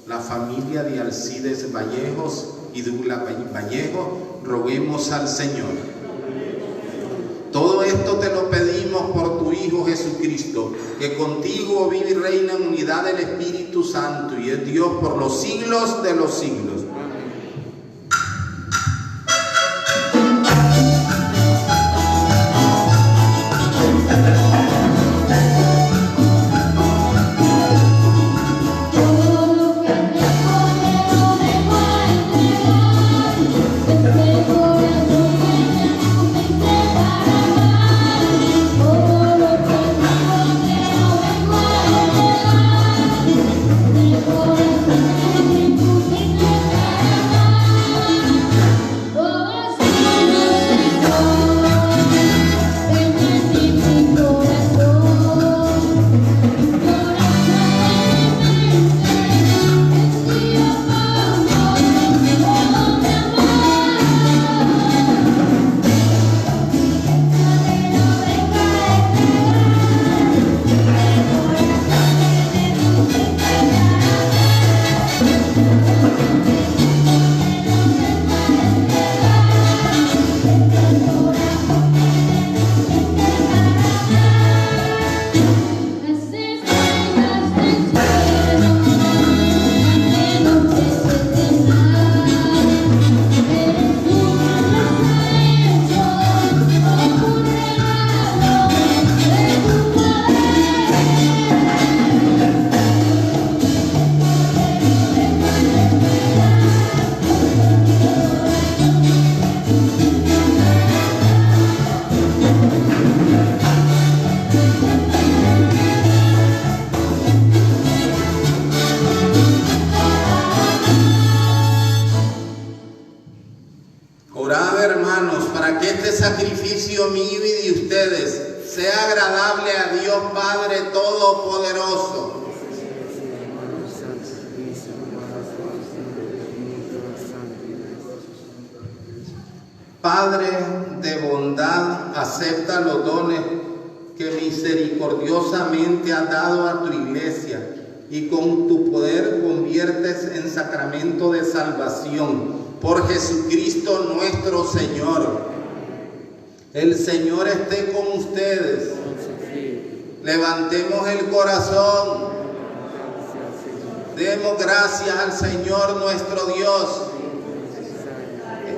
la familia de Alcides Vallejos y Douglas Vallejo. Roguemos al Señor. Todo esto te lo pedimos por tu Hijo Jesucristo, que contigo vive y reina en unidad del Espíritu Santo y es Dios por los siglos de los siglos. Por este sacrificio mío y de ustedes sea agradable a Dios Padre Todopoderoso. Padre de bondad, acepta los dones que misericordiosamente has dado a tu iglesia y con tu poder conviertes en sacramento de salvación. Por Jesucristo nuestro Señor. El Señor esté con ustedes. Levantemos el corazón. Demos gracias al Señor nuestro Dios.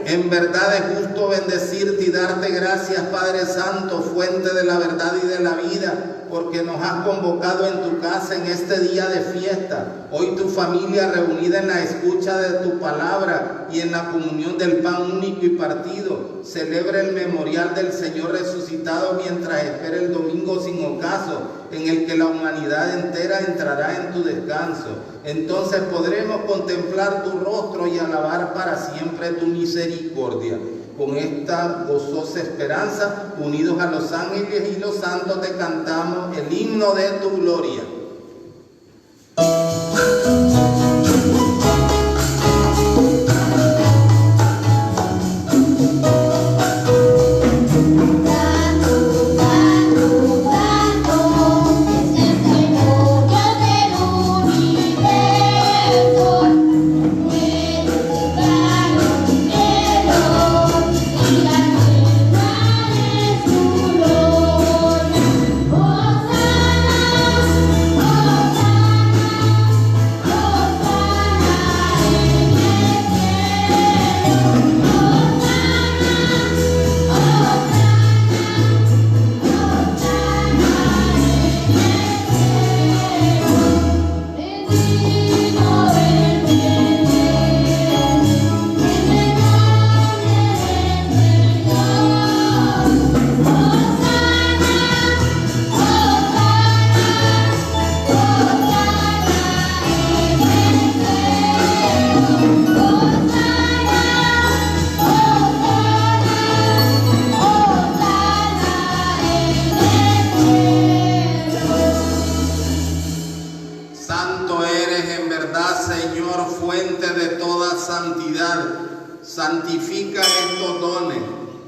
En verdad es justo bendecirte y darte gracias, Padre Santo, fuente de la verdad y de la vida, porque nos has convocado en tu casa en este día de fiesta. Hoy tu familia reunida en la escucha de tu palabra y en la comunión del pan único y partido, celebra el memorial del Señor resucitado mientras espera el domingo sin ocaso, en el que la humanidad entera entrará en tu descanso. Entonces podremos contemplar tu rostro y alabar para siempre tu misericordia. Con esta gozosa esperanza, unidos a los ángeles y los santos, te cantamos el himno de tu gloria. Santifica estos dones,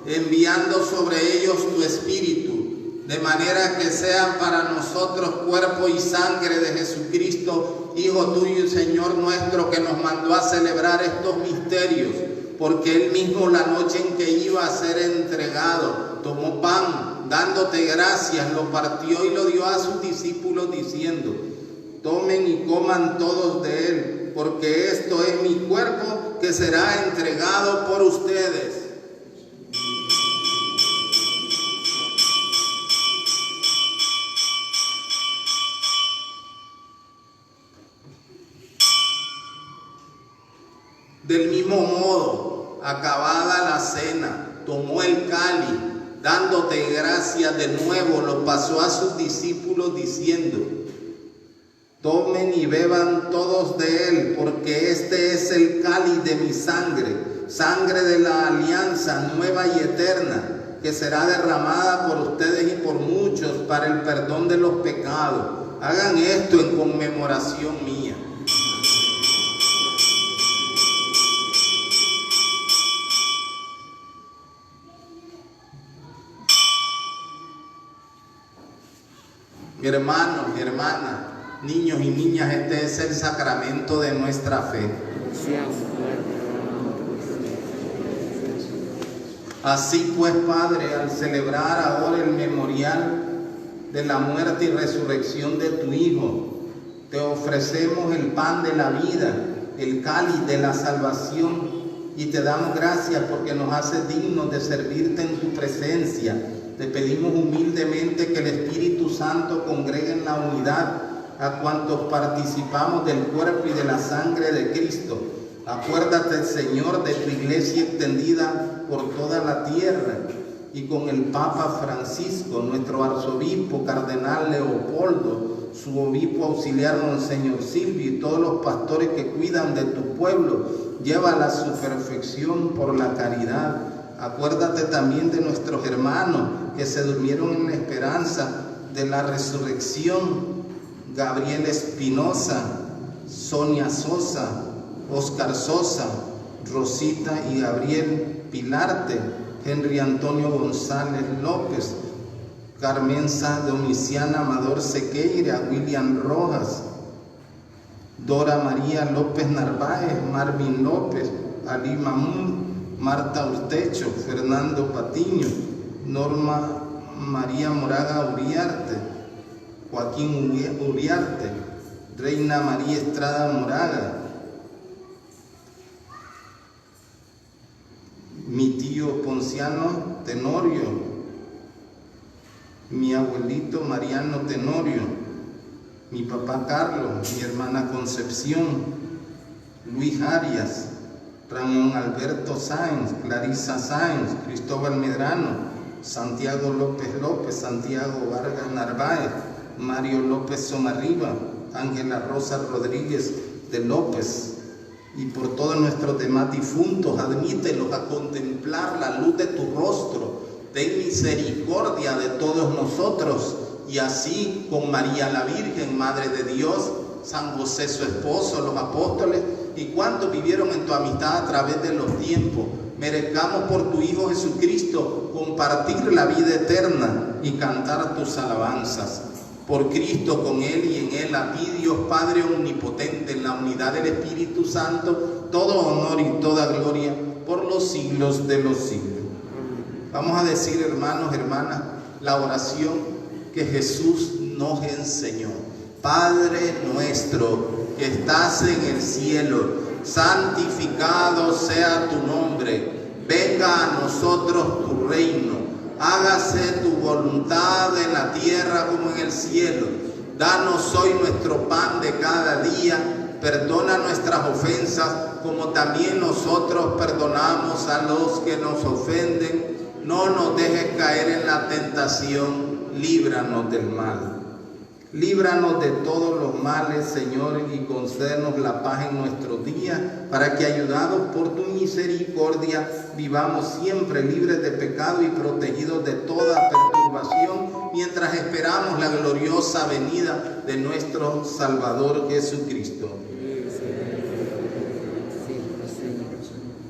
enviando sobre ellos tu Espíritu, de manera que sean para nosotros cuerpo y sangre de Jesucristo, Hijo tuyo y Señor nuestro, que nos mandó a celebrar estos misterios, porque Él mismo la noche en que iba a ser entregado, tomó pan, dándote gracias, lo partió y lo dio a sus discípulos diciendo: tomen y coman todos de él, porque esto es mi cuerpo que será entregado por ustedes. Del mismo modo, acabada la cena, tomó el cáliz, dándote gracias de nuevo, lo pasó a sus discípulos diciendo: tomen y beban todos de él, porque este es el cáliz de mi sangre, sangre de la alianza nueva y eterna, que será derramada por ustedes y por muchos para el perdón de los pecados. Hagan esto en conmemoración mía. Mi hermano, mi hermana, niños y niñas, este es el sacramento de nuestra fe. Así pues, Padre, al celebrar ahora el memorial de la muerte y resurrección de tu Hijo, te ofrecemos el pan de la vida, el cáliz de la salvación, y te damos gracias porque nos haces dignos de servirte en tu presencia. Te pedimos humildemente que el Espíritu Santo congregue en la unidad a cuantos participamos del cuerpo y de la sangre de Cristo. Acuérdate, Señor, de tu iglesia extendida por toda la tierra, y con el Papa Francisco, nuestro arzobispo, cardenal Leopoldo, su obispo auxiliar, Monseñor Silvio, y todos los pastores que cuidan de tu pueblo, llévala a su perfección por la caridad. Acuérdate también de nuestros hermanos que se durmieron en la esperanza de la resurrección. Gabriel Espinosa, Sonia Sosa, Oscar Sosa, Rosita y Gabriel Pilarte, Henry Antonio González López, Carmenza Domiciana Amador Sequeira, William Rojas, Dora María López Narváez, Marvin López, Ali Mamún, Marta Urtecho, Fernando Patiño, Norma María Moraga Uriarte, Joaquín Uriarte, Reina María Estrada Moraga, mi tío Ponciano Tenorio, mi abuelito Mariano Tenorio, mi papá Carlos, mi hermana Concepción, Luis Arias, Ramón Alberto Sáenz, Clarisa Sáenz, Cristóbal Medrano, Santiago López López, Santiago Vargas Narváez, Mario López Somarriba, Ángela Rosa Rodríguez de López, y por todos nuestros demás difuntos, admítelos a contemplar la luz de tu rostro. Ten misericordia de todos nosotros, y así con María la Virgen, Madre de Dios, San José su esposo, los apóstoles y cuantos vivieron en tu amistad a través de los tiempos, merezcamos por tu Hijo Jesucristo compartir la vida eterna y cantar tus alabanzas. Por Cristo, con Él y en Él, a ti Dios Padre omnipotente, en la unidad del Espíritu Santo, todo honor y toda gloria por los siglos de los siglos. Vamos a decir, hermanos, hermanas, la oración que Jesús nos enseñó. Padre nuestro que estás en el cielo, santificado sea tu nombre. Venga a nosotros tu reino. Hágase tu voluntad en la tierra como en el cielo. Danos hoy nuestro pan de cada día. Perdona nuestras ofensas como también nosotros perdonamos a los que nos ofenden. No nos dejes caer en la tentación, líbranos del mal. Líbranos de todos los males, Señor, y concédenos la paz en nuestros días, para que, ayudados por tu misericordia, vivamos siempre libres de pecado y protegidos de toda perturbación, mientras esperamos la gloriosa venida de nuestro Salvador Jesucristo.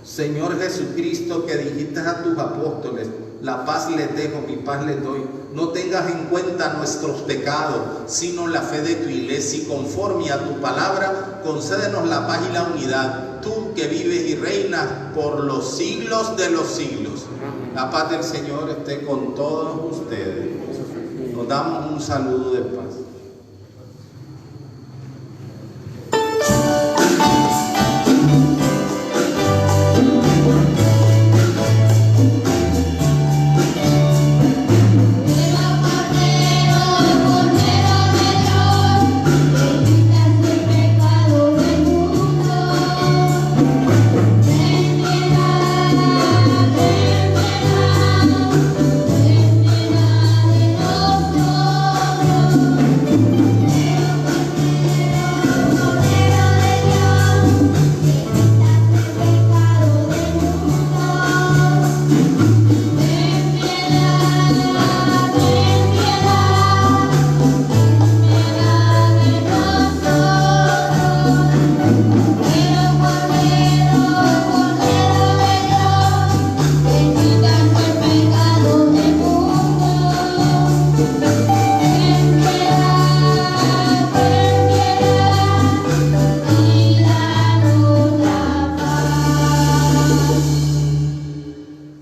Señor Jesucristo, que dijiste a tus apóstoles: la paz les dejo, mi paz les doy. No tengas en cuenta nuestros pecados, sino la fe de tu iglesia, y conforme a tu palabra, concédenos la paz y la unidad. Tú que vives y reinas por los siglos de los siglos. La paz del Señor esté con todos ustedes. Nos damos un saludo de paz.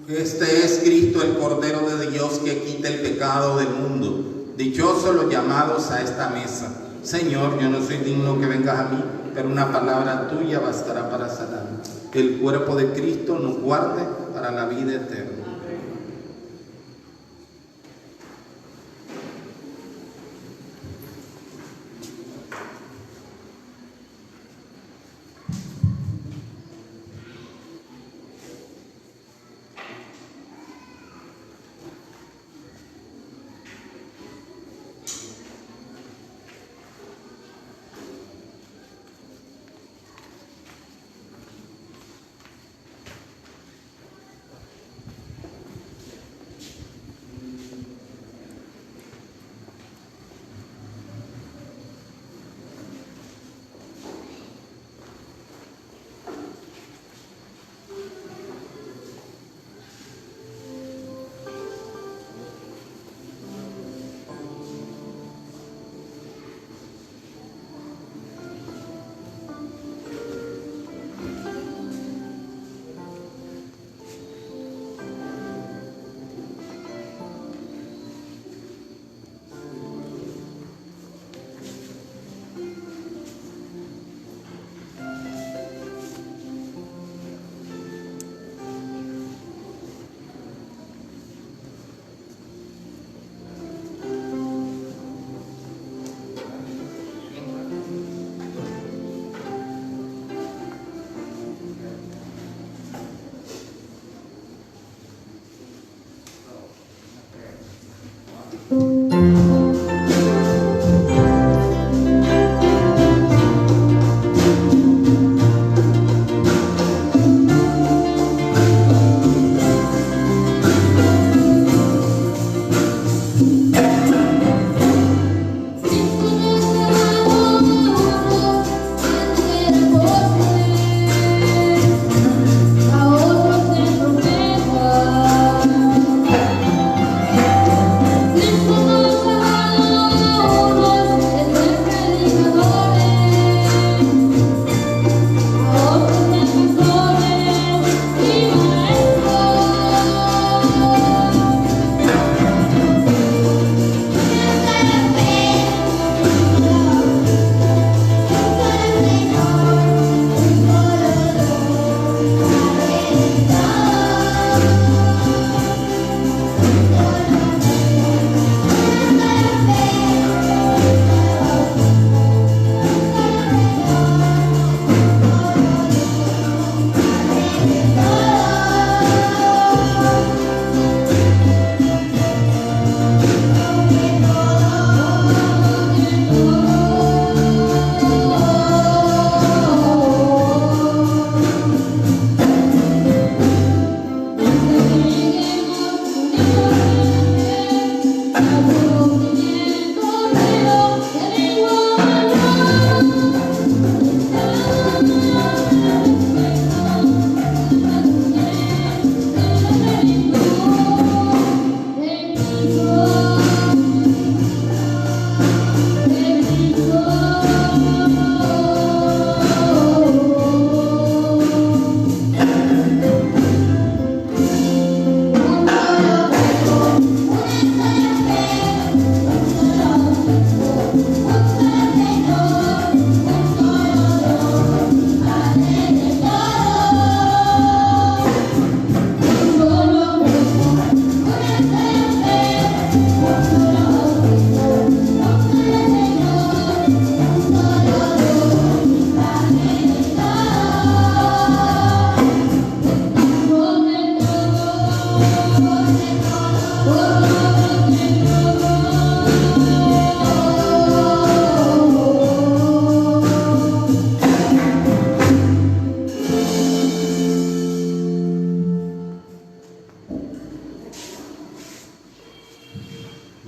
Este es Cristo, el Cordero de Dios, que quita el pecado del mundo. Dichosos los llamados a esta mesa. Señor, yo no soy digno que vengas a mí, pero una palabra tuya bastará para sanar. Que el cuerpo de Cristo nos guarde para la vida eterna.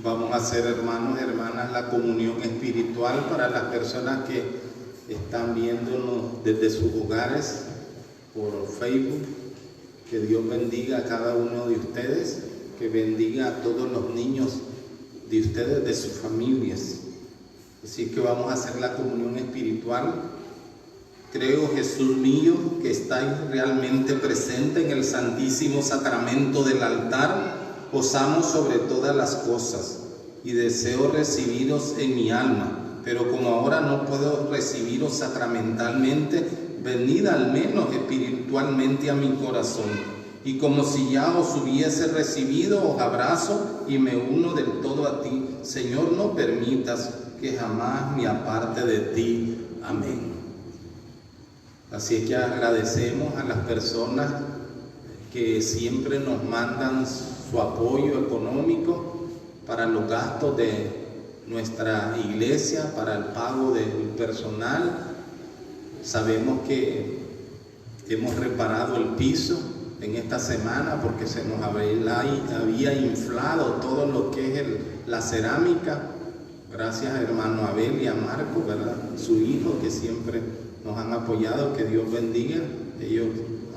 Vamos a hacer, hermanos y hermanas, la comunión espiritual para las personas que están viéndonos desde sus hogares por Facebook. Que Dios bendiga a cada uno de ustedes, que bendiga a todos los niños de ustedes, de sus familias. Así que vamos a hacer la comunión espiritual. Creo, Jesús mío, que estáis realmente presente en el santísimo sacramento del altar. Posamos sobre todas las cosas y deseo recibiros en mi alma, pero como ahora no puedo recibiros sacramentalmente, venid al menos espiritualmente a mi corazón, y como si ya os hubiese recibido, os abrazo y me uno del todo a ti. Señor, no permitas que jamás me aparte de ti. Amén. Así es que agradecemos a las personas que siempre nos mandan su apoyo económico para los gastos de nuestra iglesia, para el pago del personal. Sabemos que hemos reparado el piso en esta semana porque se nos había inflado todo lo que es la cerámica. Gracias a hermano Abel y a Marco, ¿verdad? Su hijo, que siempre nos han apoyado. Que Dios bendiga. Ellos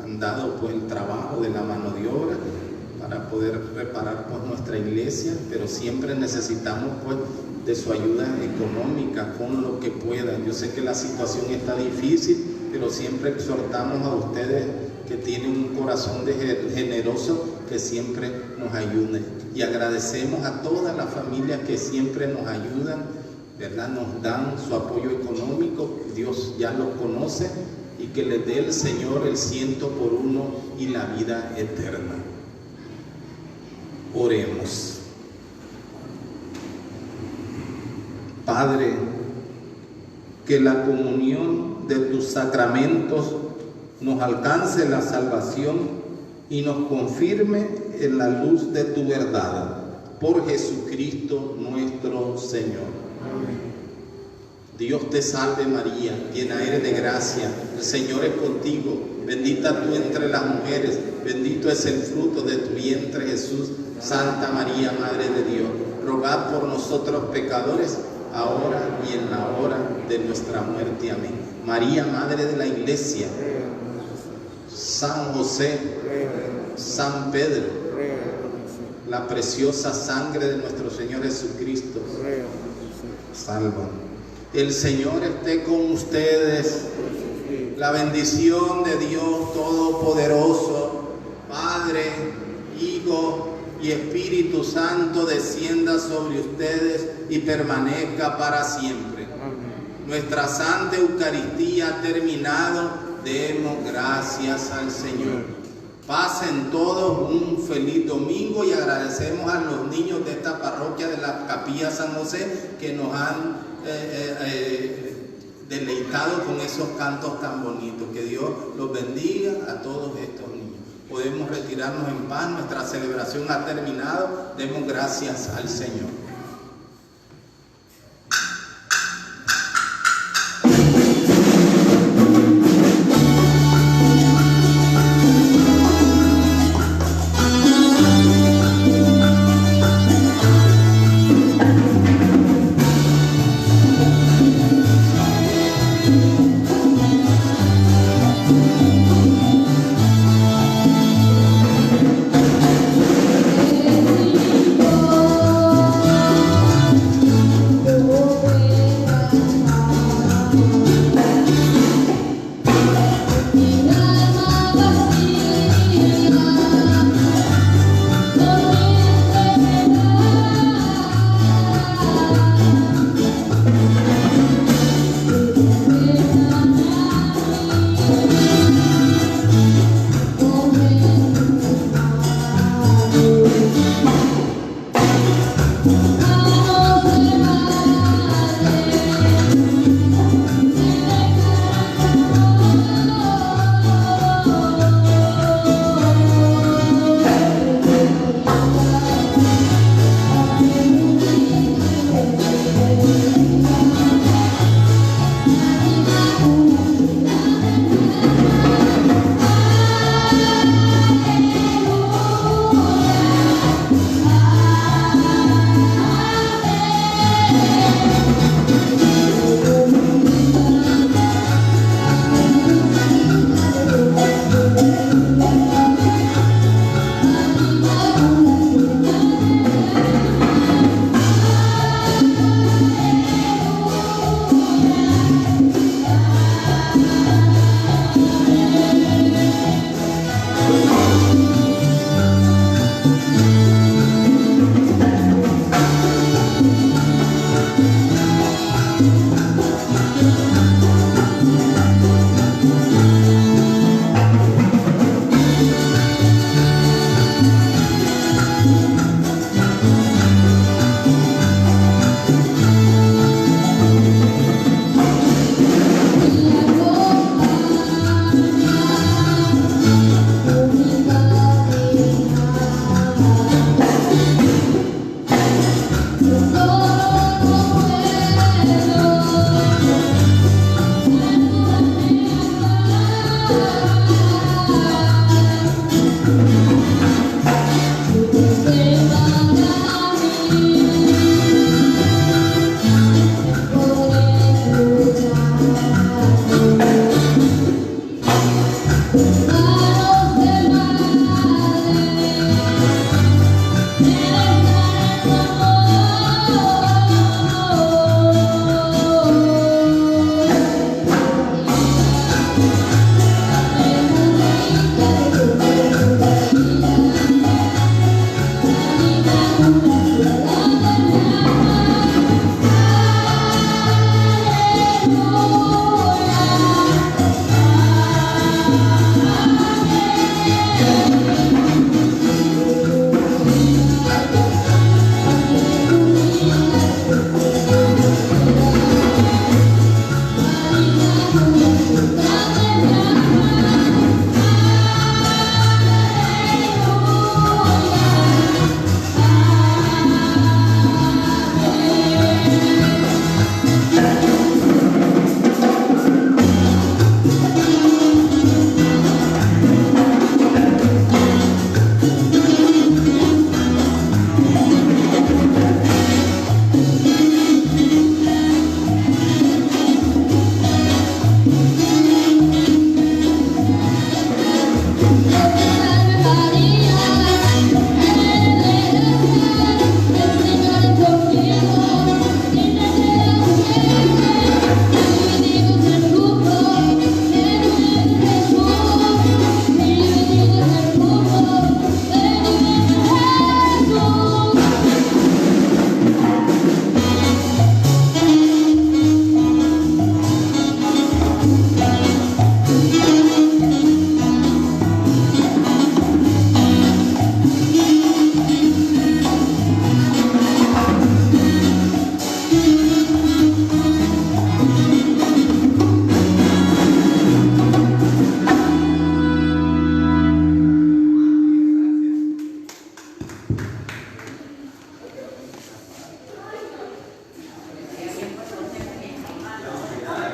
han dado pues el trabajo de la mano de obra para poder reparar pues nuestra iglesia, pero siempre necesitamos pues de su ayuda económica con lo que puedan. Yo sé que la situación está difícil, pero siempre exhortamos a ustedes que tienen un corazón generoso, que siempre nos ayuden. Y agradecemos a todas las familias que siempre nos ayudan, ¿verdad? Nos dan su apoyo económico. Dios ya lo conoce, y que les dé el Señor el 100 por 1 y la vida eterna. Oremos. Padre, que la comunión de tus sacramentos nos alcance la salvación y nos confirme en la luz de tu verdad. por Jesucristo nuestro Señor. Dios te salve María, llena eres de gracia, el Señor es contigo, bendita tú entre las mujeres, bendito es el fruto de tu vientre Jesús. Santa María, Madre de Dios, rogad por nosotros pecadores, ahora y en la hora de nuestra muerte. Amén. María, Madre de la Iglesia, San José, San Pedro, la preciosa sangre de nuestro Señor Jesucristo, salva. El Señor esté con ustedes. La bendición de Dios Todopoderoso, Padre, Hijo y Espíritu Santo, descienda sobre ustedes y permanezca para siempre. Nuestra Santa Eucaristía ha terminado. Demos gracias al Señor. Pasen todos un feliz domingo y agradecemos a los niños de esta parroquia de la Capilla San José que nos han deleitado con esos cantos tan bonitos. Que Dios los bendiga a todos estos niños. Podemos retirarnos en paz, nuestra celebración ha terminado. Demos gracias al Señor. La